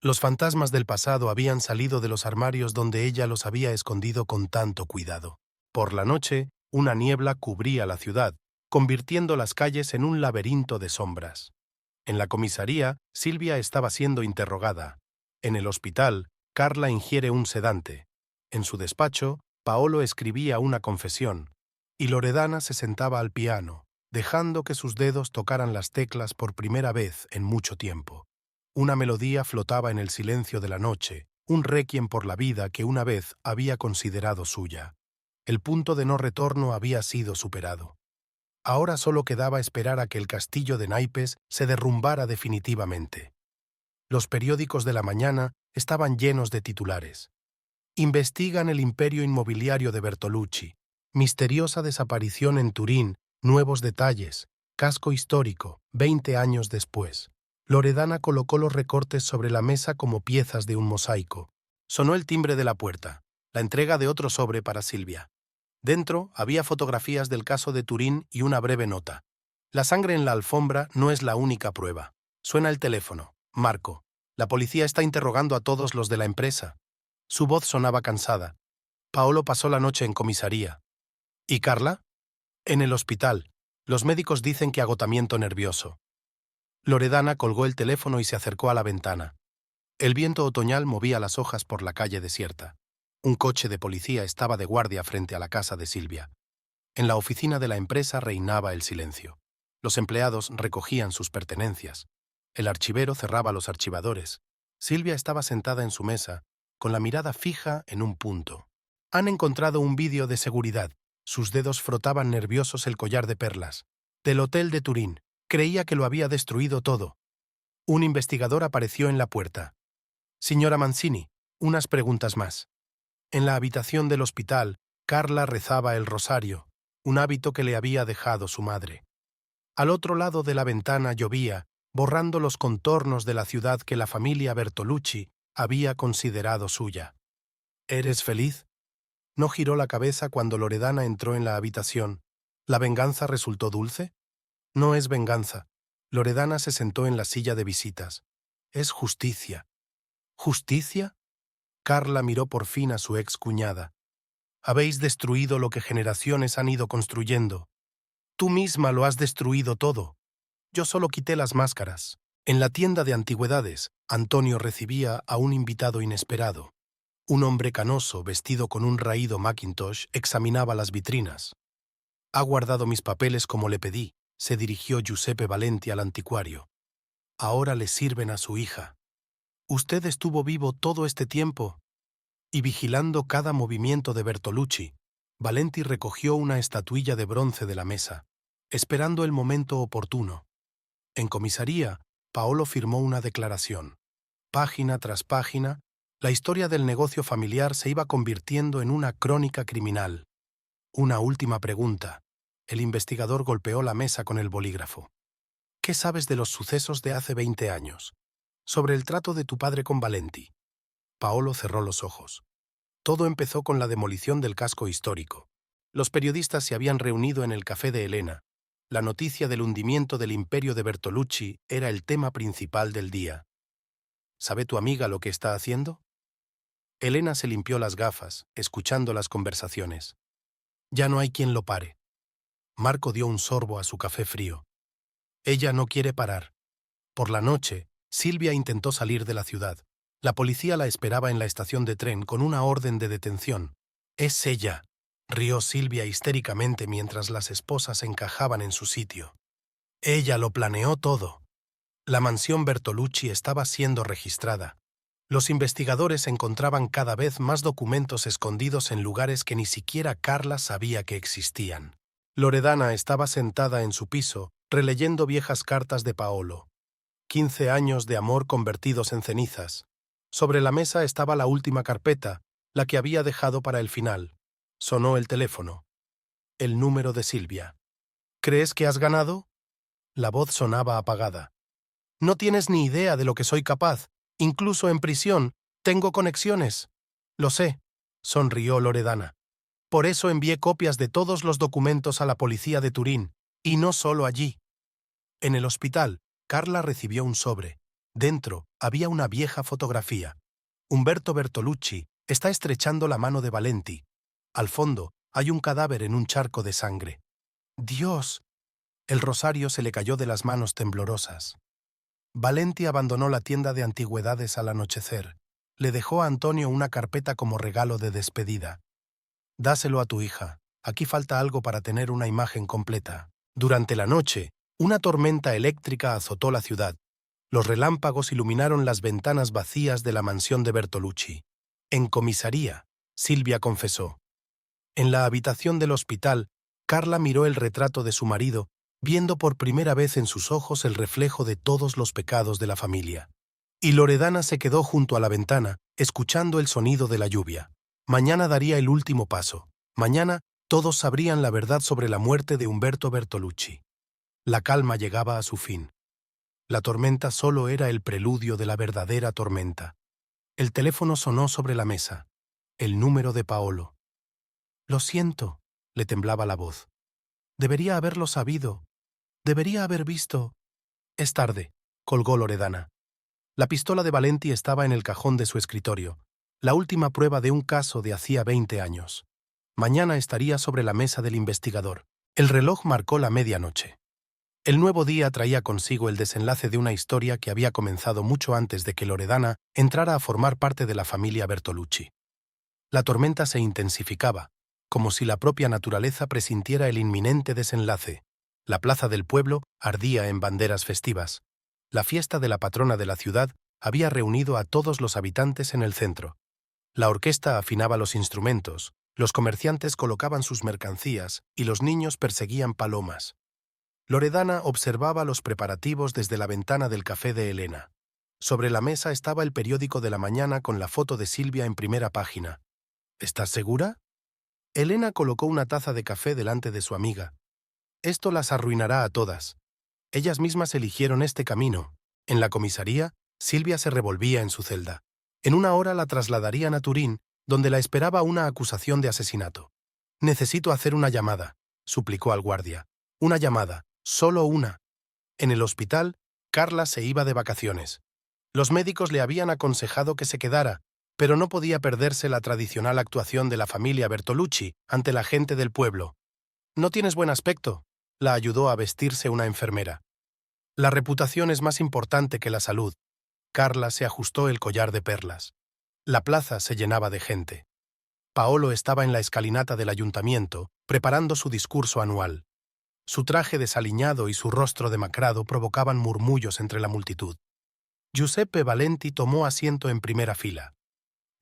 Speaker 1: Los fantasmas del pasado habían salido de los armarios donde ella los había escondido con tanto cuidado. Por la noche, una niebla cubría la ciudad, convirtiendo las calles en un laberinto de sombras. En la comisaría, Silvia estaba siendo interrogada. En el hospital, Carla ingiere un sedante. En su despacho, Paolo escribía una confesión, y Loredana se sentaba al piano, dejando que sus dedos tocaran las teclas por primera vez en mucho tiempo. Una melodía flotaba en el silencio de la noche, un requiem por la vida que una vez había considerado suya. El punto de no retorno había sido superado. Ahora solo quedaba esperar a que el castillo de naipes se derrumbara definitivamente. Los periódicos de la mañana estaban llenos de titulares. Investigan el imperio inmobiliario de Bertolucci. Misteriosa desaparición en Turín. Nuevos detalles. Casco histórico. 20 años después. Loredana colocó los recortes sobre la mesa como piezas de un mosaico. Sonó el timbre de la puerta. La entrega de otro sobre para Silvia. Dentro había fotografías del caso de Turín y una breve nota. La sangre en la alfombra no es la única prueba. Suena el teléfono. Marco. La policía está interrogando a todos los de la empresa. Su voz sonaba cansada. Paolo pasó la noche en comisaría. ¿Y Carla? En el hospital. Los médicos dicen que agotamiento nervioso. Loredana colgó el teléfono y se acercó a la ventana. El viento otoñal movía las hojas por la calle desierta. Un coche de policía estaba de guardia frente a la casa de Silvia. En la oficina de la empresa reinaba el silencio. Los empleados recogían sus pertenencias. El archivero cerraba los archivadores. Silvia estaba sentada en su mesa, con la mirada fija en un punto. Han encontrado un vídeo de seguridad. Sus dedos frotaban nerviosos el collar de perlas. Del hotel de Turín. Creía que lo había destruido todo. Un investigador apareció en la puerta. Señora Mancini, unas preguntas más. En la habitación del hospital, Carla rezaba el rosario, un hábito que le había dejado su madre. Al otro lado de la ventana llovía, borrando los contornos de la ciudad que la familia Bertolucci había considerado suya. ¿Eres feliz? No giró la cabeza cuando Loredana entró en la habitación. ¿La venganza resultó dulce? No es venganza. Loredana se sentó en la silla de visitas. Es justicia. ¿Justicia? Carla miró por fin a su excuñada. Habéis destruido lo que generaciones han ido construyendo. Tú misma lo has destruido todo. Yo solo quité las máscaras. En la tienda de antigüedades, Antonio recibía a un invitado inesperado. Un hombre canoso, vestido con un raído Macintosh, examinaba las vitrinas. Ha guardado mis papeles como le pedí, se dirigió Giuseppe Valenti al anticuario. Ahora le sirven a su hija. Usted estuvo vivo todo este tiempo. Y vigilando cada movimiento de Bertolucci, Valenti recogió una estatuilla de bronce de la mesa, esperando el momento oportuno. En comisaría, Paolo firmó una declaración. Página tras página, la historia del negocio familiar se iba convirtiendo en una crónica criminal. Una última pregunta. El investigador golpeó la mesa con el bolígrafo. ¿Qué sabes de los sucesos de hace 20 años? Sobre el trato de tu padre con Valenti. Paolo cerró los ojos. Todo empezó con la demolición del casco histórico. Los periodistas se habían reunido en el café de Elena. La noticia del hundimiento del imperio de Bertolucci era el tema principal del día. ¿Sabe tu amiga lo que está haciendo? Elena se limpió las gafas, escuchando las conversaciones. Ya no hay quien lo pare. Marco dio un sorbo a su café frío. Ella no quiere parar. Por la noche, Silvia intentó salir de la ciudad. La policía la esperaba en la estación de tren con una orden de detención. «Es ella», rió Silvia histéricamente mientras las esposas encajaban en su sitio. Ella lo planeó todo. La mansión Bertolucci estaba siendo registrada. Los investigadores encontraban cada vez más documentos escondidos en lugares que ni siquiera Carla sabía que existían. Loredana estaba sentada en su piso, releyendo viejas cartas de Paolo. 15 años de amor convertidos en cenizas. Sobre la mesa estaba la última carpeta, la que había dejado para el final. Sonó el teléfono. El número de Silvia. ¿Crees que has ganado? La voz sonaba apagada. No tienes ni idea de lo que soy capaz. Incluso en prisión, tengo conexiones. Lo sé, sonrió Loredana. Por eso envié copias de todos los documentos a la policía de Turín, y no solo allí. En el hospital, Carla recibió un sobre. Dentro había una vieja fotografía. Umberto Bertolucci está estrechando la mano de Valenti. Al fondo hay un cadáver en un charco de sangre. ¡Dios! El rosario se le cayó de las manos temblorosas. Valenti abandonó la tienda de antigüedades al anochecer. Le dejó a Antonio una carpeta como regalo de despedida. Dáselo a tu hija. Aquí falta algo para tener una imagen completa. Durante la noche, una tormenta eléctrica azotó la ciudad. Los relámpagos iluminaron las ventanas vacías de la mansión de Bertolucci. En comisaría, Silvia confesó. En la habitación del hospital, Carla miró el retrato de su marido, viendo por primera vez en sus ojos el reflejo de todos los pecados de la familia. Y Loredana se quedó junto a la ventana, escuchando el sonido de la lluvia. Mañana daría el último paso. Mañana todos sabrían la verdad sobre la muerte de Umberto Bertolucci. La calma llegaba a su fin. La tormenta solo era el preludio de la verdadera tormenta. El teléfono sonó sobre la mesa. El número de Paolo. Lo siento, le temblaba la voz. Debería haberlo sabido. Debería haber visto. Es tarde, colgó Loredana. La pistola de Valenti estaba en el cajón de su escritorio, la última prueba de un caso de hacía 20 años. Mañana estaría sobre la mesa del investigador. El reloj marcó la medianoche. El nuevo día traía consigo el desenlace de una historia que había comenzado mucho antes de que Loredana entrara a formar parte de la familia Bertolucci. La tormenta se intensificaba, como si la propia naturaleza presintiera el inminente desenlace. La plaza del pueblo ardía en banderas festivas. La fiesta de la patrona de la ciudad había reunido a todos los habitantes en el centro. La orquesta afinaba los instrumentos, los comerciantes colocaban sus mercancías y los niños perseguían palomas. Loredana observaba los preparativos desde la ventana del café de Elena. Sobre la mesa estaba el periódico de la mañana con la foto de Silvia en primera página. ¿Estás segura? Elena colocó una taza de café delante de su amiga. Esto las arruinará a todas. Ellas mismas eligieron este camino. En la comisaría, Silvia se revolvía en su celda. En una hora la trasladarían a Turín, donde la esperaba una acusación de asesinato. «Necesito hacer una llamada», suplicó al guardia. «Una llamada, solo una». En el hospital, Carla se iba de vacaciones. Los médicos le habían aconsejado que se quedara, pero no podía perderse la tradicional actuación de la familia Bertolucci ante la gente del pueblo. «No tienes buen aspecto», la ayudó a vestirse una enfermera. «La reputación es más importante que la salud». Carla se ajustó el collar de perlas. La plaza se llenaba de gente. Paolo estaba en la escalinata del ayuntamiento, preparando su discurso anual. Su traje desaliñado y su rostro demacrado provocaban murmullos entre la multitud. Giuseppe Valenti tomó asiento en primera fila.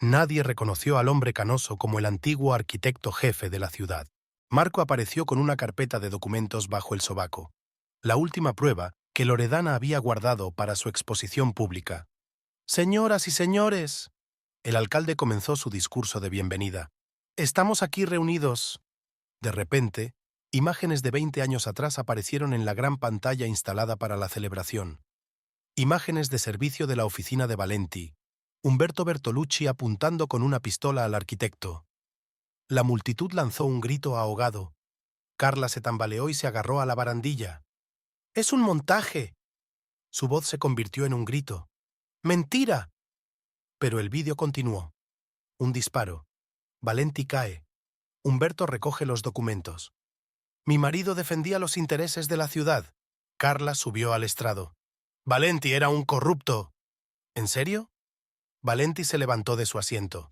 Speaker 1: Nadie reconoció al hombre canoso como el antiguo arquitecto jefe de la ciudad. Marco apareció con una carpeta de documentos bajo el sobaco. La última prueba que Loredana había guardado para su exposición pública. «Señoras y señores», el alcalde comenzó su discurso de bienvenida. «Estamos aquí reunidos». De repente, imágenes de 20 años atrás aparecieron en la gran pantalla instalada para la celebración. Imágenes de servicio de la oficina de Valenti. Umberto Bertolucci apuntando con una pistola al arquitecto. La multitud lanzó un grito ahogado. Carla se tambaleó y se agarró a la barandilla. «¡Es un montaje!». Su voz se convirtió en un grito. «¡Mentira! Pero el vídeo continuó. Un disparo. Valenti cae. Humberto recoge los documentos. Mi marido defendía los intereses de la ciudad. Carla subió al estrado. Valenti era un corrupto. ¿En serio? Valenti se levantó de su asiento.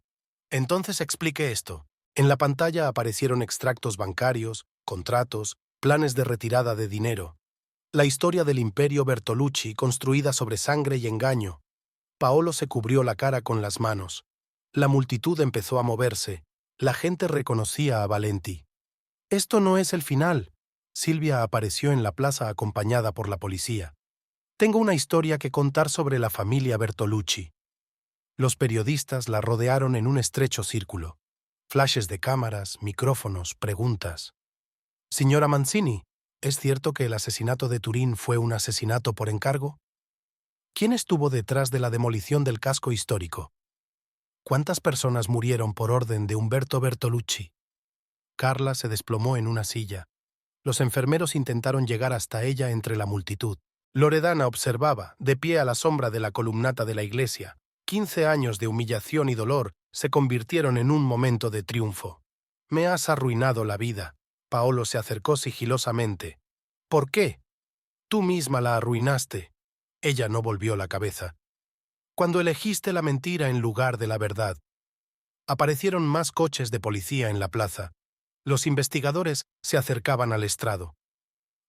Speaker 1: Entonces explique esto. En la pantalla aparecieron extractos bancarios, contratos, planes de retirada de dinero. La historia del imperio Bertolucci construida sobre sangre y engaño. Paolo se cubrió la cara con las manos. La multitud empezó a moverse. La gente reconocía a Valenti. Esto no es el final. Silvia apareció en la plaza acompañada por la policía. Tengo una historia que contar sobre la familia Bertolucci. Los periodistas la rodearon en un estrecho círculo. Flashes de cámaras, micrófonos, preguntas. Señora Mancini, ¿es cierto que el asesinato de Turín fue un asesinato por encargo? ¿Quién estuvo detrás de la demolición del casco histórico? ¿Cuántas personas murieron por orden de Umberto Bertolucci? Carla se desplomó en una silla. Los enfermeros intentaron llegar hasta ella entre la multitud. Loredana observaba, de pie a la sombra de la columnata de la iglesia. 15 años de humillación y dolor se convirtieron en un momento de triunfo. Me has arruinado la vida. Paolo se acercó sigilosamente. ¿Por qué? Tú misma la arruinaste. Ella no volvió la cabeza. Cuando elegiste la mentira en lugar de la verdad. Aparecieron más coches de policía en la plaza. Los investigadores se acercaban al estrado.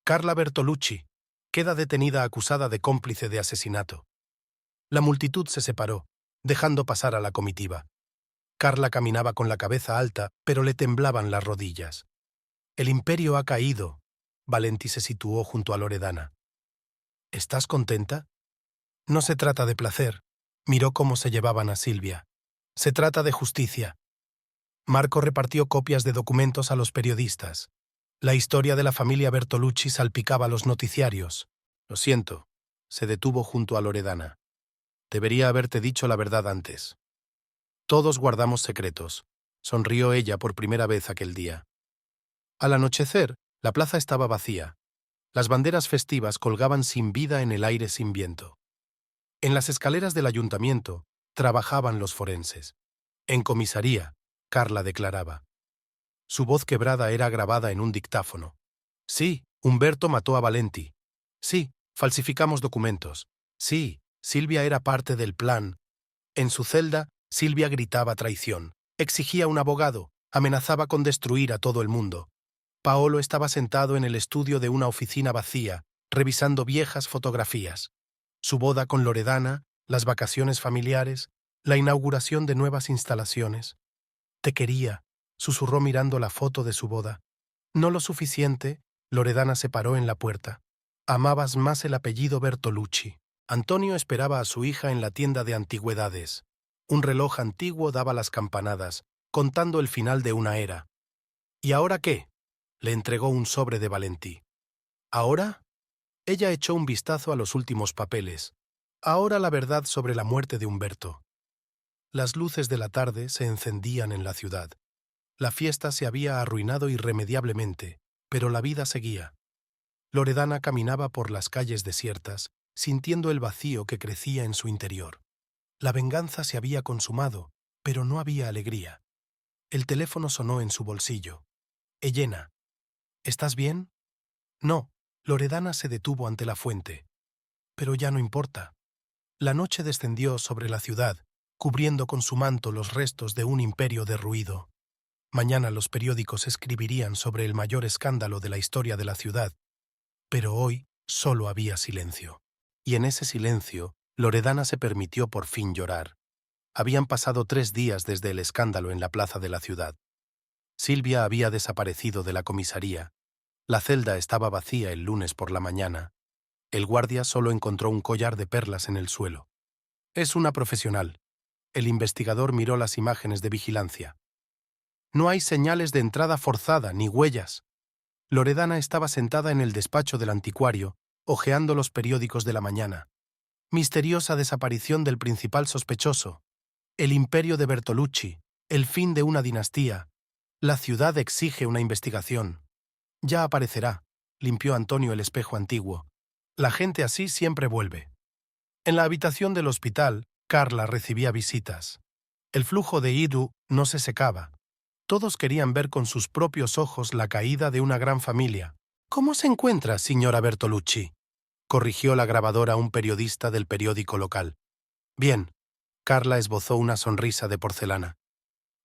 Speaker 1: Carla Bertolucci queda detenida acusada de cómplice de asesinato. La multitud se separó, dejando pasar a la comitiva. Carla caminaba con la cabeza alta, pero le temblaban las rodillas. El imperio ha caído. Valenti se situó junto a Loredana. ¿Estás contenta? No se trata de placer. Miró cómo se llevaban a Silvia. Se trata de justicia. Marco repartió copias de documentos a los periodistas. La historia de la familia Bertolucci salpicaba los noticiarios. Lo siento. Se detuvo junto a Loredana. Debería haberte dicho la verdad antes. Todos guardamos secretos. Sonrió ella por primera vez aquel día. Al anochecer, la plaza estaba vacía. Las banderas festivas colgaban sin vida en el aire sin viento. En las escaleras del ayuntamiento trabajaban los forenses. En comisaría, Carla declaraba. Su voz quebrada era grabada en un dictáfono. Sí, Humberto mató a Valenti. Sí, falsificamos documentos. Sí, Silvia era parte del plan. En su celda, Silvia gritaba traición. Exigía un abogado. Amenazaba con destruir a todo el mundo. Paolo estaba sentado en el estudio de una oficina vacía, revisando viejas fotografías. Su boda con Loredana, las vacaciones familiares, la inauguración de nuevas instalaciones. Te quería, susurró mirando la foto de su boda. No lo suficiente, Loredana se paró en la puerta. Amabas más el apellido Bertolucci. Antonio esperaba a su hija en la tienda de antigüedades. Un reloj antiguo daba las campanadas, contando el final de una era. ¿Y ahora qué? Le entregó un sobre de Valenti. ¿Ahora? Ella echó un vistazo a los últimos papeles. Ahora la verdad sobre la muerte de Humberto. Las luces de la tarde se encendían en la ciudad. La fiesta se había arruinado irremediablemente, pero la vida seguía. Loredana caminaba por las calles desiertas, sintiendo el vacío que crecía en su interior. La venganza se había consumado, pero no había alegría. El teléfono sonó en su bolsillo. Elena. ¿Estás bien? No. Loredana se detuvo ante la fuente. Pero ya no importa. La noche descendió sobre la ciudad, cubriendo con su manto los restos de un imperio derruido. Mañana los periódicos escribirían sobre el mayor escándalo de la historia de la ciudad. Pero hoy solo había silencio. Y en ese silencio, Loredana se permitió por fin llorar. Habían pasado 3 días desde el escándalo en la plaza de la ciudad. Silvia había desaparecido de la comisaría. La celda estaba vacía el lunes por la mañana. El guardia solo encontró un collar de perlas en el suelo. Es una profesional. El investigador miró las imágenes de vigilancia. No hay señales de entrada forzada ni huellas. Loredana estaba sentada en el despacho del anticuario, hojeando los periódicos de la mañana. Misteriosa desaparición del principal sospechoso. El imperio de Bertolucci. El fin de una dinastía. La ciudad exige una investigación. Ya aparecerá, limpió Antonio el espejo antiguo. La gente así siempre vuelve. En la habitación del hospital, Carla recibía visitas. El flujo de Idu no se secaba. Todos querían ver con sus propios ojos la caída de una gran familia. «¿Cómo se encuentra, señora Bertolucci?», corrigió la grabadora un periodista del periódico local. «Bien». Carla esbozó una sonrisa de porcelana.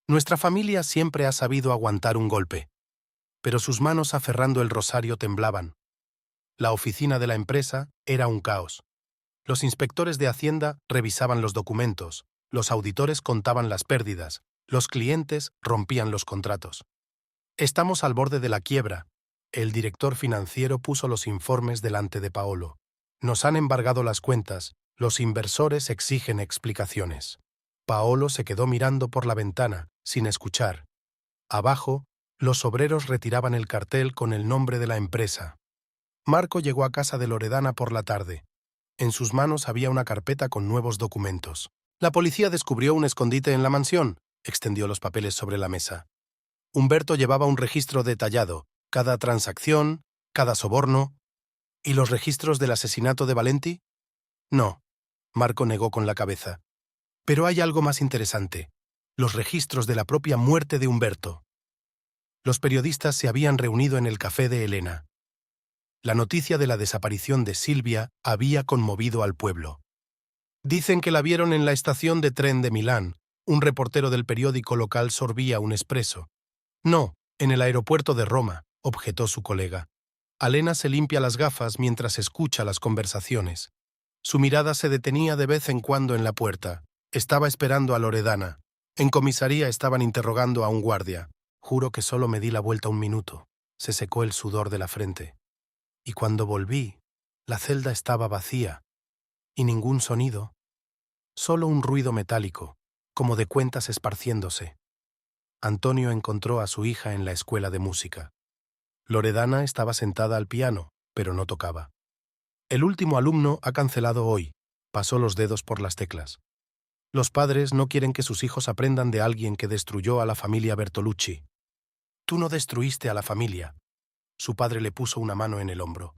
Speaker 1: «Nuestra familia siempre ha sabido aguantar un golpe». Pero sus manos aferrando el rosario temblaban. La oficina de la empresa era un caos. Los inspectores de Hacienda revisaban los documentos, los auditores contaban las pérdidas, los clientes rompían los contratos. «Estamos al borde de la quiebra». El director financiero puso los informes delante de Paolo. «Nos han embargado las cuentas, los inversores exigen explicaciones». Paolo se quedó mirando por la ventana, sin escuchar. Abajo, los obreros retiraban el cartel con el nombre de la empresa. Marco llegó a casa de Loredana por la tarde. En sus manos había una carpeta con nuevos documentos. «La policía descubrió un escondite en la mansión», extendió los papeles sobre la mesa. Humberto llevaba un registro detallado, cada transacción, cada soborno. ¿Y los registros del asesinato de Valenti? No, Marco negó con la cabeza. Pero hay algo más interesante: los registros de la propia muerte de Humberto. Los periodistas se habían reunido en el café de Elena. La noticia de la desaparición de Silvia había conmovido al pueblo. «Dicen que la vieron en la estación de tren de Milán», un reportero del periódico local sorbía un espresso. «No, en el aeropuerto de Roma», objetó su colega. Alena se limpia las gafas mientras escucha las conversaciones. Su mirada se detenía de vez en cuando en la puerta. Estaba esperando a Loredana. En comisaría estaban interrogando a un guardia. «Juro que solo me di la vuelta un minuto». Se secó el sudor de la frente. «Y cuando volví, la celda estaba vacía. Y ningún sonido. Solo un ruido metálico, como de cuentas esparciéndose». Antonio encontró a su hija en la escuela de música. Loredana estaba sentada al piano, pero no tocaba. «El último alumno ha cancelado hoy», pasó los dedos por las teclas. «Los padres no quieren que sus hijos aprendan de alguien que destruyó a la familia Bertolucci». «Tú no destruiste a la familia». Su padre le puso una mano en el hombro.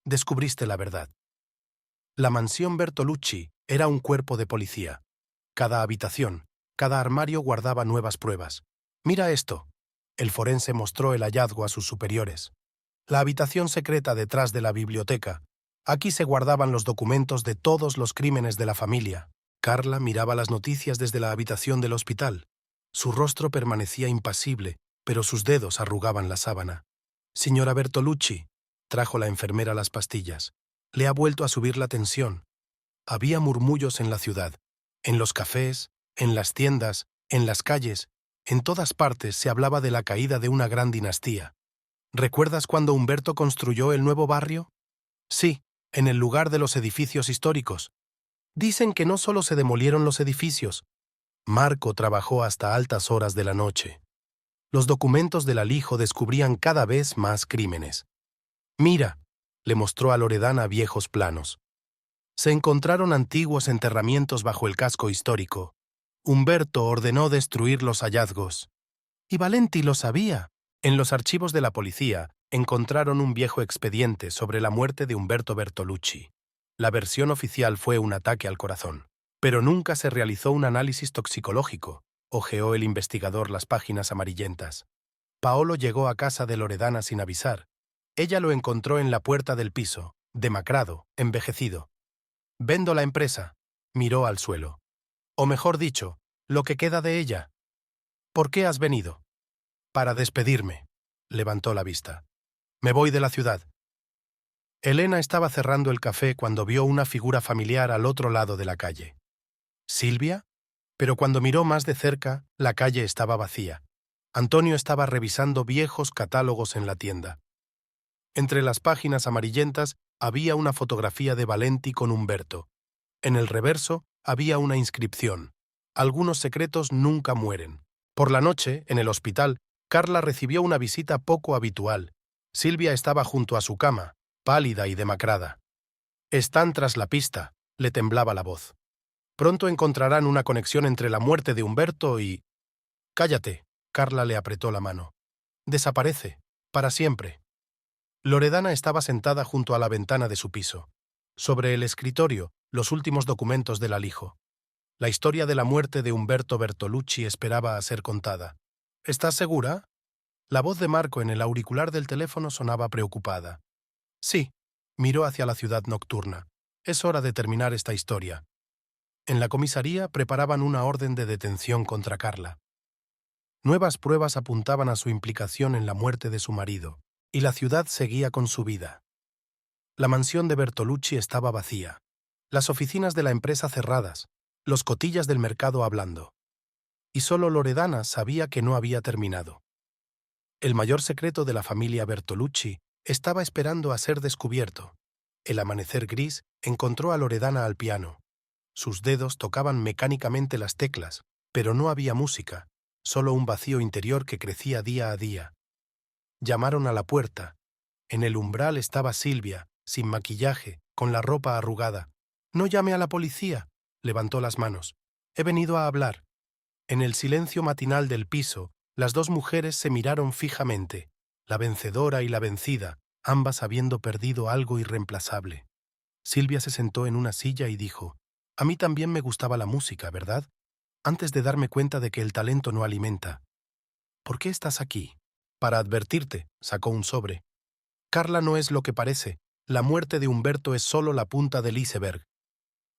Speaker 1: «Descubriste la verdad». La mansión Bertolucci era un cuerpo de policía. Cada habitación, cada armario guardaba nuevas pruebas. «Mira esto». El forense mostró el hallazgo a sus superiores. «La habitación secreta detrás de la biblioteca. Aquí se guardaban los documentos de todos los crímenes de la familia». Carla miraba las noticias desde la habitación del hospital. Su rostro permanecía impasible, pero sus dedos arrugaban la sábana. «Señora Bertolucci», trajo la enfermera las pastillas. «Le ha vuelto a subir la tensión». Había murmullos en la ciudad, en los cafés, en las tiendas, en las calles. En todas partes se hablaba de la caída de una gran dinastía. ¿Recuerdas cuando Humberto construyó el nuevo barrio? Sí, en el lugar de los edificios históricos. Dicen que no solo se demolieron los edificios. Marco trabajó hasta altas horas de la noche. Los documentos del alijo descubrían cada vez más crímenes. «Mira», le mostró a Loredana viejos planos. Se encontraron antiguos enterramientos bajo el casco histórico. Humberto ordenó destruir los hallazgos. Y Valenti lo sabía. En los archivos de la policía encontraron un viejo expediente sobre la muerte de Humberto Bertolucci. La versión oficial fue un ataque al corazón. Pero nunca se realizó un análisis toxicológico, hojeó el investigador las páginas amarillentas. Paolo llegó a casa de Loredana sin avisar. Ella lo encontró en la puerta del piso, demacrado, envejecido. «Vendo la empresa», miró al suelo. «O mejor dicho, lo que queda de ella». «¿Por qué has venido?» «Para despedirme», levantó la vista. «Me voy de la ciudad». Elena estaba cerrando el café cuando vio una figura familiar al otro lado de la calle. ¿Silvia? Pero cuando miró más de cerca, la calle estaba vacía. Antonio estaba revisando viejos catálogos en la tienda. Entre las páginas amarillentas había una fotografía de Valenti con Humberto. En el reverso había una inscripción: «Algunos secretos nunca mueren». Por la noche, en el hospital, Carla recibió una visita poco habitual. Silvia estaba junto a su cama, pálida y demacrada. «Están tras la pista», le temblaba la voz. «Pronto encontrarán una conexión entre la muerte de Humberto y...». «Cállate», Carla le apretó la mano. «Desaparece, para siempre». Loredana estaba sentada junto a la ventana de su piso. Sobre el escritorio, los últimos documentos del alijo. La historia de la muerte de Umberto Bertolucci esperaba a ser contada. ¿Estás segura? La voz de Marco en el auricular del teléfono sonaba preocupada. Sí, miró hacia la ciudad nocturna. Es hora de terminar esta historia. En la comisaría preparaban una orden de detención contra Carla. Nuevas pruebas apuntaban a su implicación en la muerte de su marido, y la ciudad seguía con su vida. La mansión de Bertolucci estaba vacía, las oficinas de la empresa cerradas, los cotillas del mercado hablando. Y solo Loredana sabía que no había terminado. El mayor secreto de la familia Bertolucci estaba esperando a ser descubierto. El amanecer gris encontró a Loredana al piano. Sus dedos tocaban mecánicamente las teclas, pero no había música, solo un vacío interior que crecía día a día. Llamaron a la puerta. En el umbral estaba Silvia, sin maquillaje, con la ropa arrugada. «No llame a la policía», levantó las manos. «He venido a hablar». En el silencio matinal del piso, las dos mujeres se miraron fijamente, la vencedora y la vencida, ambas habiendo perdido algo irreemplazable. Silvia se sentó en una silla y dijo: «A mí también me gustaba la música, ¿verdad? Antes de darme cuenta de que el talento no alimenta». «¿Por qué estás aquí?» «Para advertirte», sacó un sobre. «Carla no es lo que parece. La muerte de Humberto es solo la punta del iceberg».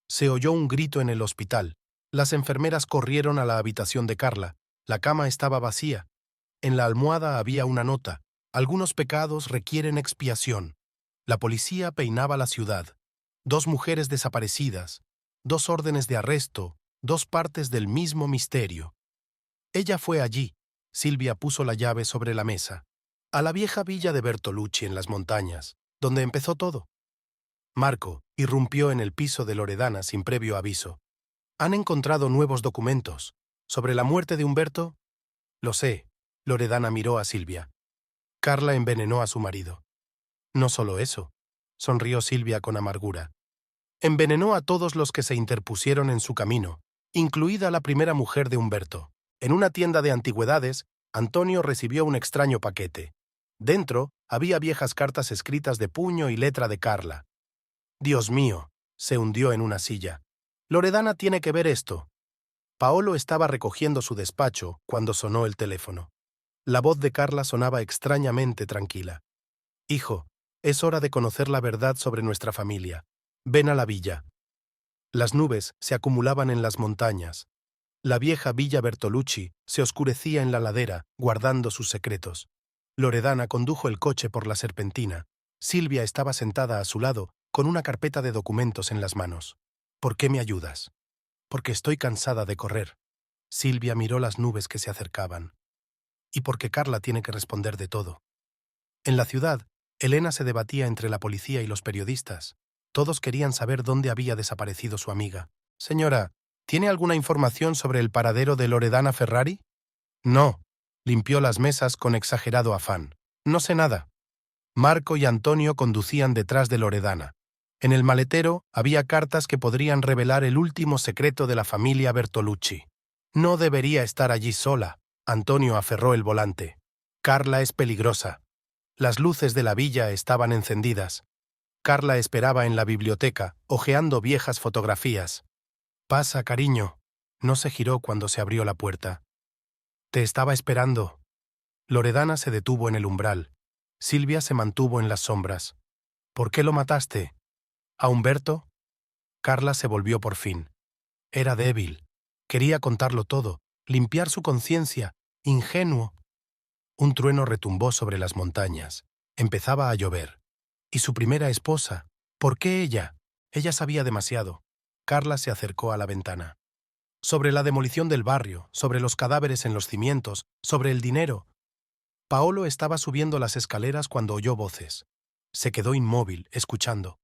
Speaker 1: Se oyó un grito en el hospital. Las enfermeras corrieron a la habitación de Carla. La cama estaba vacía. En la almohada había una nota: «Algunos pecados requieren expiación». La policía peinaba la ciudad. 2 mujeres desaparecidas, 2 órdenes de arresto, 2 partes del mismo misterio. Ella fue allí. Silvia puso la llave sobre la mesa. A la vieja villa de Bertolucci en las montañas, donde empezó todo. Marco irrumpió en el piso de Loredana sin previo aviso. «Han encontrado nuevos documentos. ¿Sobre la muerte de Humberto?» «Lo sé». Loredana miró a Silvia. «Carla envenenó a su marido». «No solo eso», sonrió Silvia con amargura. «Envenenó a todos los que se interpusieron en su camino, incluida la primera mujer de Humberto. En una tienda de antigüedades, Antonio recibió un extraño paquete. Dentro había viejas cartas escritas de puño y letra de Carla. Dios mío», se hundió en una silla. «Loredana tiene que ver esto». Paolo estaba recogiendo su despacho cuando sonó el teléfono. La voz de Carla sonaba extrañamente tranquila. «Hijo, es hora de conocer la verdad sobre nuestra familia. Ven a la villa». Las nubes se acumulaban en las montañas. La vieja villa Bertolucci se oscurecía en la ladera, guardando sus secretos. Loredana condujo el coche por la serpentina. Silvia estaba sentada a su lado, con una carpeta de documentos en las manos. «¿Por qué me ayudas?» «Porque estoy cansada de correr». Silvia miró las nubes que se acercaban. «Y porque Carla tiene que responder de todo». En la ciudad, Elena se debatía entre la policía y los periodistas. Todos querían saber dónde había desaparecido su amiga. «Señora, ¿tiene alguna información sobre el paradero de Loredana Ferrari?» «No», limpió las mesas con exagerado afán. «No sé nada». Marco y Antonio conducían detrás de Loredana. En el maletero había cartas que podrían revelar el último secreto de la familia Bertolucci. «No debería estar allí sola». Antonio aferró el volante. «Carla es peligrosa». Las luces de la villa estaban encendidas. Carla esperaba en la biblioteca, hojeando viejas fotografías. «Pasa, cariño». No se giró cuando se abrió la puerta. «Te estaba esperando». Loredana se detuvo en el umbral. Silvia se mantuvo en las sombras. «¿Por qué lo mataste?» «¿A Humberto?» Carla se volvió por fin. Era débil. Quería contarlo todo, limpiar su conciencia, ingenuo. Un trueno retumbó sobre las montañas. Empezaba a llover. ¿Y su primera esposa? ¿Por qué ella? Ella sabía demasiado. Carla se acercó a la ventana. Sobre la demolición del barrio, sobre los cadáveres en los cimientos, sobre el dinero. Paolo estaba subiendo las escaleras cuando oyó voces. Se quedó inmóvil, escuchando.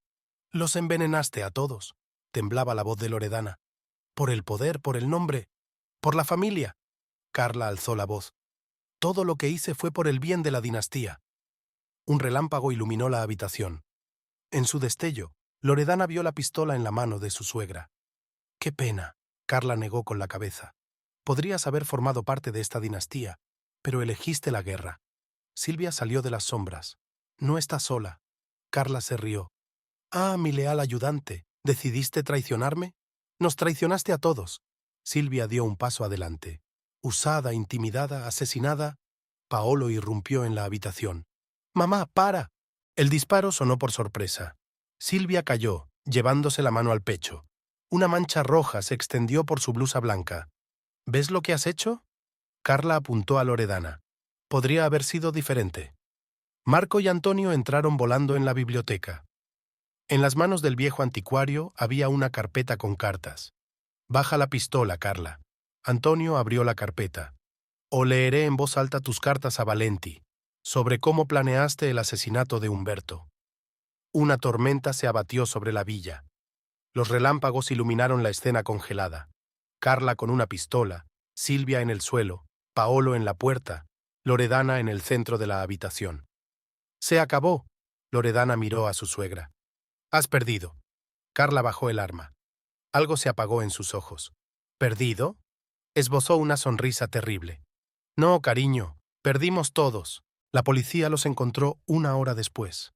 Speaker 1: «Los envenenaste a todos», temblaba la voz de Loredana. «Por el poder, por el nombre, por la familia». Carla alzó la voz. «Todo lo que hice fue por el bien de la dinastía». Un relámpago iluminó la habitación. En su destello, Loredana vio la pistola en la mano de su suegra. «Qué pena», Carla negó con la cabeza. «Podrías haber formado parte de esta dinastía, pero elegiste la guerra». Silvia salió de las sombras. «No estás sola». Carla se rió. «Ah, mi leal ayudante, ¿decidiste traicionarme? Nos traicionaste a todos. Silvia dio un paso adelante. Usada, intimidada, asesinada, Paolo irrumpió en la habitación. «¡Mamá, para!». El disparo sonó por sorpresa. Silvia cayó, llevándose la mano al pecho. Una mancha roja se extendió por su blusa blanca. «¿Ves lo que has hecho?». Carla apuntó a Loredana. Podría haber sido diferente. Marco y Antonio entraron volando en la biblioteca. En las manos del viejo anticuario había una carpeta con cartas. «Baja la pistola, Carla». Antonio abrió la carpeta. «O leeré en voz alta tus cartas a Valenti, sobre cómo planeaste el asesinato de Humberto». Una tormenta se abatió sobre la villa. Los relámpagos iluminaron la escena congelada. Carla con una pistola, Silvia en el suelo, Paolo en la puerta, Loredana en el centro de la habitación. «Se acabó». Loredana miró a su suegra. «Has perdido». Carla bajó el arma. Algo se apagó en sus ojos. «¿Perdido?». Esbozó una sonrisa terrible. «No, cariño, perdimos todos». La policía los encontró 1 hora después.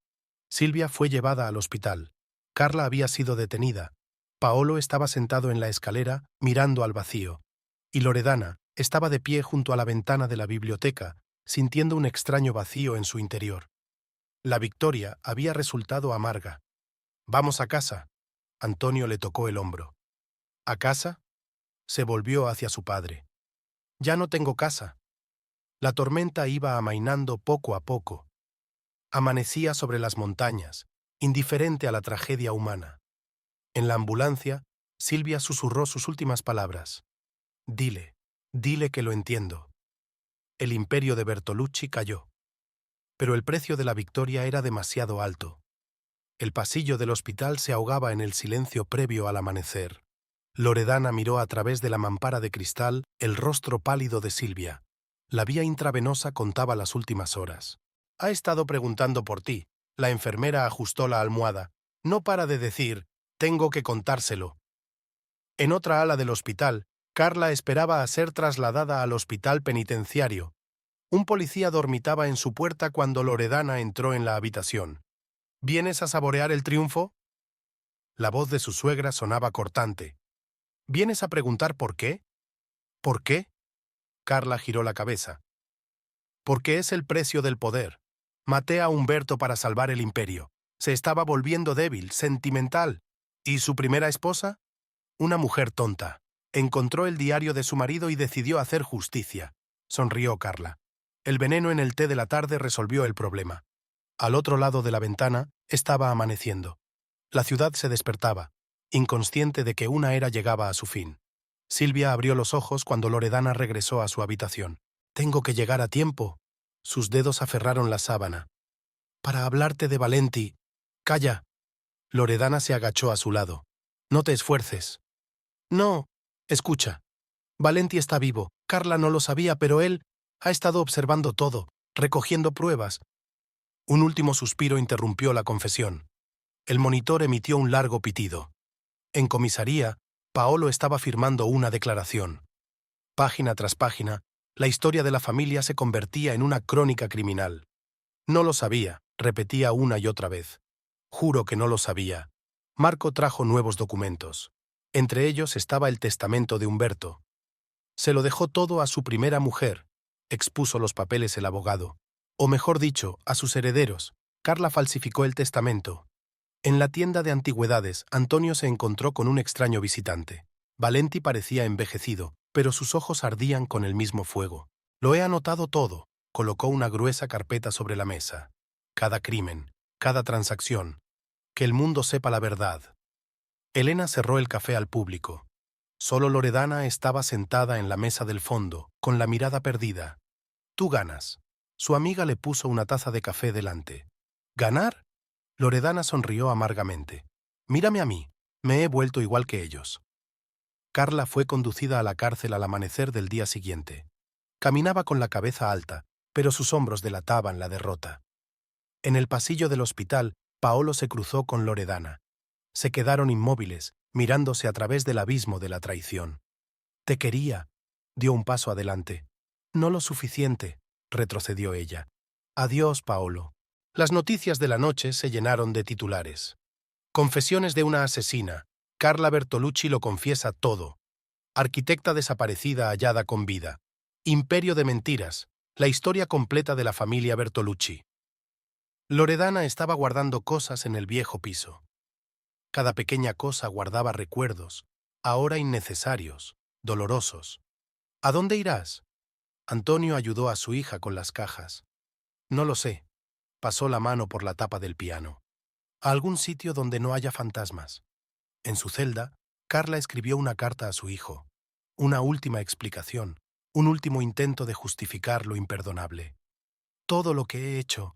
Speaker 1: Silvia fue llevada al hospital. Carla había sido detenida. Paolo estaba sentado en la escalera, mirando al vacío. Y Loredana estaba de pie junto a la ventana de la biblioteca, sintiendo un extraño vacío en su interior. La victoria había resultado amarga. «Vamos a casa». Antonio le tocó el hombro. «¿A casa?». Se volvió hacia su padre. «Ya no tengo casa». La tormenta iba amainando poco a poco. Amanecía sobre las montañas, indiferente a la tragedia humana. En la ambulancia, Silvia susurró sus últimas palabras. «Dile, dile que lo entiendo». El imperio de Bertolucci cayó. Pero el precio de la victoria era demasiado alto. El pasillo del hospital se ahogaba en el silencio previo al amanecer. Loredana miró a través de la mampara de cristal el rostro pálido de Silvia. La vía intravenosa contaba las últimas horas. «Ha estado preguntando por ti». La enfermera ajustó la almohada. «No para de decir, tengo que contárselo». En otra ala del hospital, Carla esperaba a ser trasladada al hospital penitenciario. Un policía dormitaba en su puerta cuando Loredana entró en la habitación. «¿Vienes a saborear el triunfo?». La voz de su suegra sonaba cortante. «¿Vienes a preguntar por qué?». «¿Por qué?». Carla giró la cabeza. «Porque es el precio del poder. Maté a Humberto para salvar el imperio. Se estaba volviendo débil, sentimental. ¿Y su primera esposa?». «Una mujer tonta. Encontró el diario de su marido y decidió hacer justicia», sonrió Carla. El veneno en el té de la tarde resolvió el problema. Al otro lado de la ventana estaba amaneciendo. La ciudad se despertaba, inconsciente de que una era llegaba a su fin. Silvia abrió los ojos cuando Loredana regresó a su habitación. «Tengo que llegar a tiempo». Sus dedos aferraron la sábana. «Para hablarte de Valenti». «Calla». Loredana se agachó a su lado. «No te esfuerces». «No, escucha. Valenti está vivo. Carla no lo sabía, pero él ha estado observando todo, recogiendo pruebas». Un último suspiro interrumpió la confesión. El monitor emitió un largo pitido. En comisaría, Paolo estaba firmando una declaración. Página tras página, la historia de la familia se convertía en una crónica criminal. «No lo sabía», repetía una y otra vez. «Juro que no lo sabía». Marco trajo nuevos documentos. Entre ellos estaba el testamento de Humberto. «Se lo dejó todo a su primera mujer», expuso los papeles el abogado. «O mejor dicho, a sus herederos». Carla falsificó el testamento. En la tienda de antigüedades, Antonio se encontró con un extraño visitante. Valenti parecía envejecido, pero sus ojos ardían con el mismo fuego. «Lo he anotado todo», colocó una gruesa carpeta sobre la mesa. «Cada crimen, cada transacción. Que el mundo sepa la verdad». Elena cerró el café al público. Solo Loredana estaba sentada en la mesa del fondo, con la mirada perdida. «Tú ganas». Su amiga le puso una taza de café delante. «¿Ganar?». Loredana sonrió amargamente. «Mírame a mí, me he vuelto igual que ellos». Carla fue conducida a la cárcel al amanecer del día siguiente. Caminaba con la cabeza alta, pero sus hombros delataban la derrota. En el pasillo del hospital, Paolo se cruzó con Loredana. Se quedaron inmóviles, mirándose a través del abismo de la traición. «Te quería». Dio un paso adelante. «No lo suficiente», retrocedió ella. «Adiós, Paolo». Las noticias de la noche se llenaron de titulares. «Confesiones de una asesina. Carla Bertolucci lo confiesa todo». Arquitecta desaparecida hallada con vida. Imperio de mentiras. La historia completa de la familia Bertolucci. Loredana estaba guardando cosas en el viejo piso. Cada pequeña cosa guardaba recuerdos, ahora innecesarios, dolorosos. ¿A dónde irás? Antonio ayudó a su hija con las cajas. No lo sé. Pasó la mano por la tapa del piano. A algún sitio donde no haya fantasmas. En su celda, Carla escribió una carta a su hijo. Una última explicación, un último intento de justificar lo imperdonable. Todo lo que he hecho.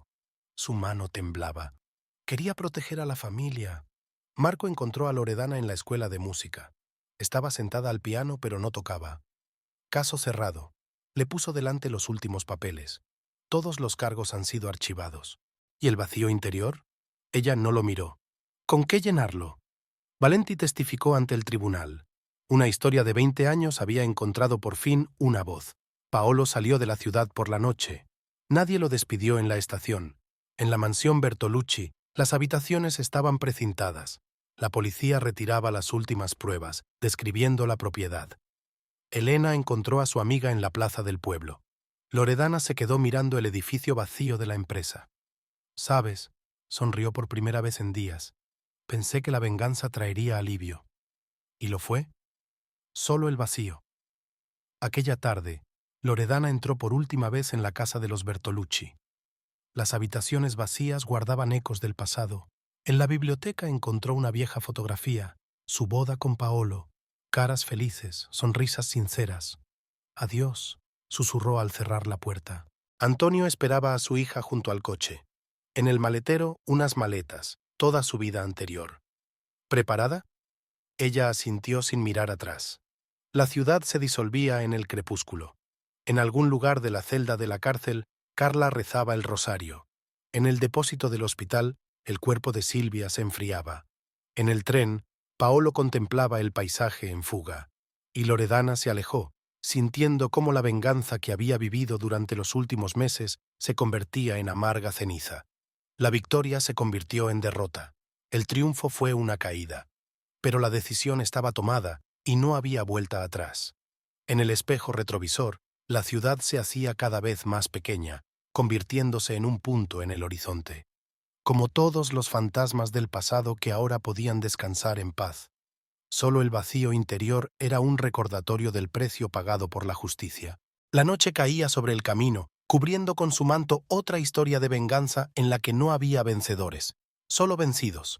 Speaker 1: Su mano temblaba. Quería proteger a la familia. Marco encontró a Loredana en la escuela de música. Estaba sentada al piano, pero no tocaba. Caso cerrado. Le puso delante los últimos papeles. Todos los cargos han sido archivados. ¿Y el vacío interior? Ella no lo miró. ¿Con qué llenarlo? Valenti testificó ante el tribunal. Una historia de 20 años había encontrado por fin una voz. Paolo salió de la ciudad por la noche. Nadie lo despidió en la estación. En la mansión Bertolucci, las habitaciones estaban precintadas. La policía retiraba las últimas pruebas, describiendo la propiedad. Elena encontró a su amiga en la plaza del pueblo. Loredana se quedó mirando el edificio vacío de la empresa. «Sabes», sonrió por primera vez en días, «pensé que la venganza traería alivio». ¿Y lo fue? Solo el vacío. Aquella tarde, Loredana entró por última vez en la casa de los Bertolucci. Las habitaciones vacías guardaban ecos del pasado. En la biblioteca encontró una vieja fotografía, su boda con Paolo, caras felices, sonrisas sinceras. «Adiós», susurró al cerrar la puerta. Antonio esperaba a su hija junto al coche. En el maletero, unas maletas, toda su vida anterior. ¿Preparada? Ella asintió sin mirar atrás. La ciudad se disolvía en el crepúsculo. En algún lugar de la celda de la cárcel, Carla rezaba el rosario. En el depósito del hospital, el cuerpo de Silvia se enfriaba. En el tren, Paolo contemplaba el paisaje en fuga. Y Loredana se alejó, sintiendo cómo la venganza que había vivido durante los últimos meses se convertía en amarga ceniza. La victoria se convirtió en derrota. El triunfo fue una caída. Pero la decisión estaba tomada y no había vuelta atrás. En el espejo retrovisor, la ciudad se hacía cada vez más pequeña, convirtiéndose en un punto en el horizonte. Como todos los fantasmas del pasado que ahora podían descansar en paz. Solo el vacío interior era un recordatorio del precio pagado por la justicia. La noche caía sobre el camino, cubriendo con su manto otra historia de venganza en la que no había vencedores, solo vencidos.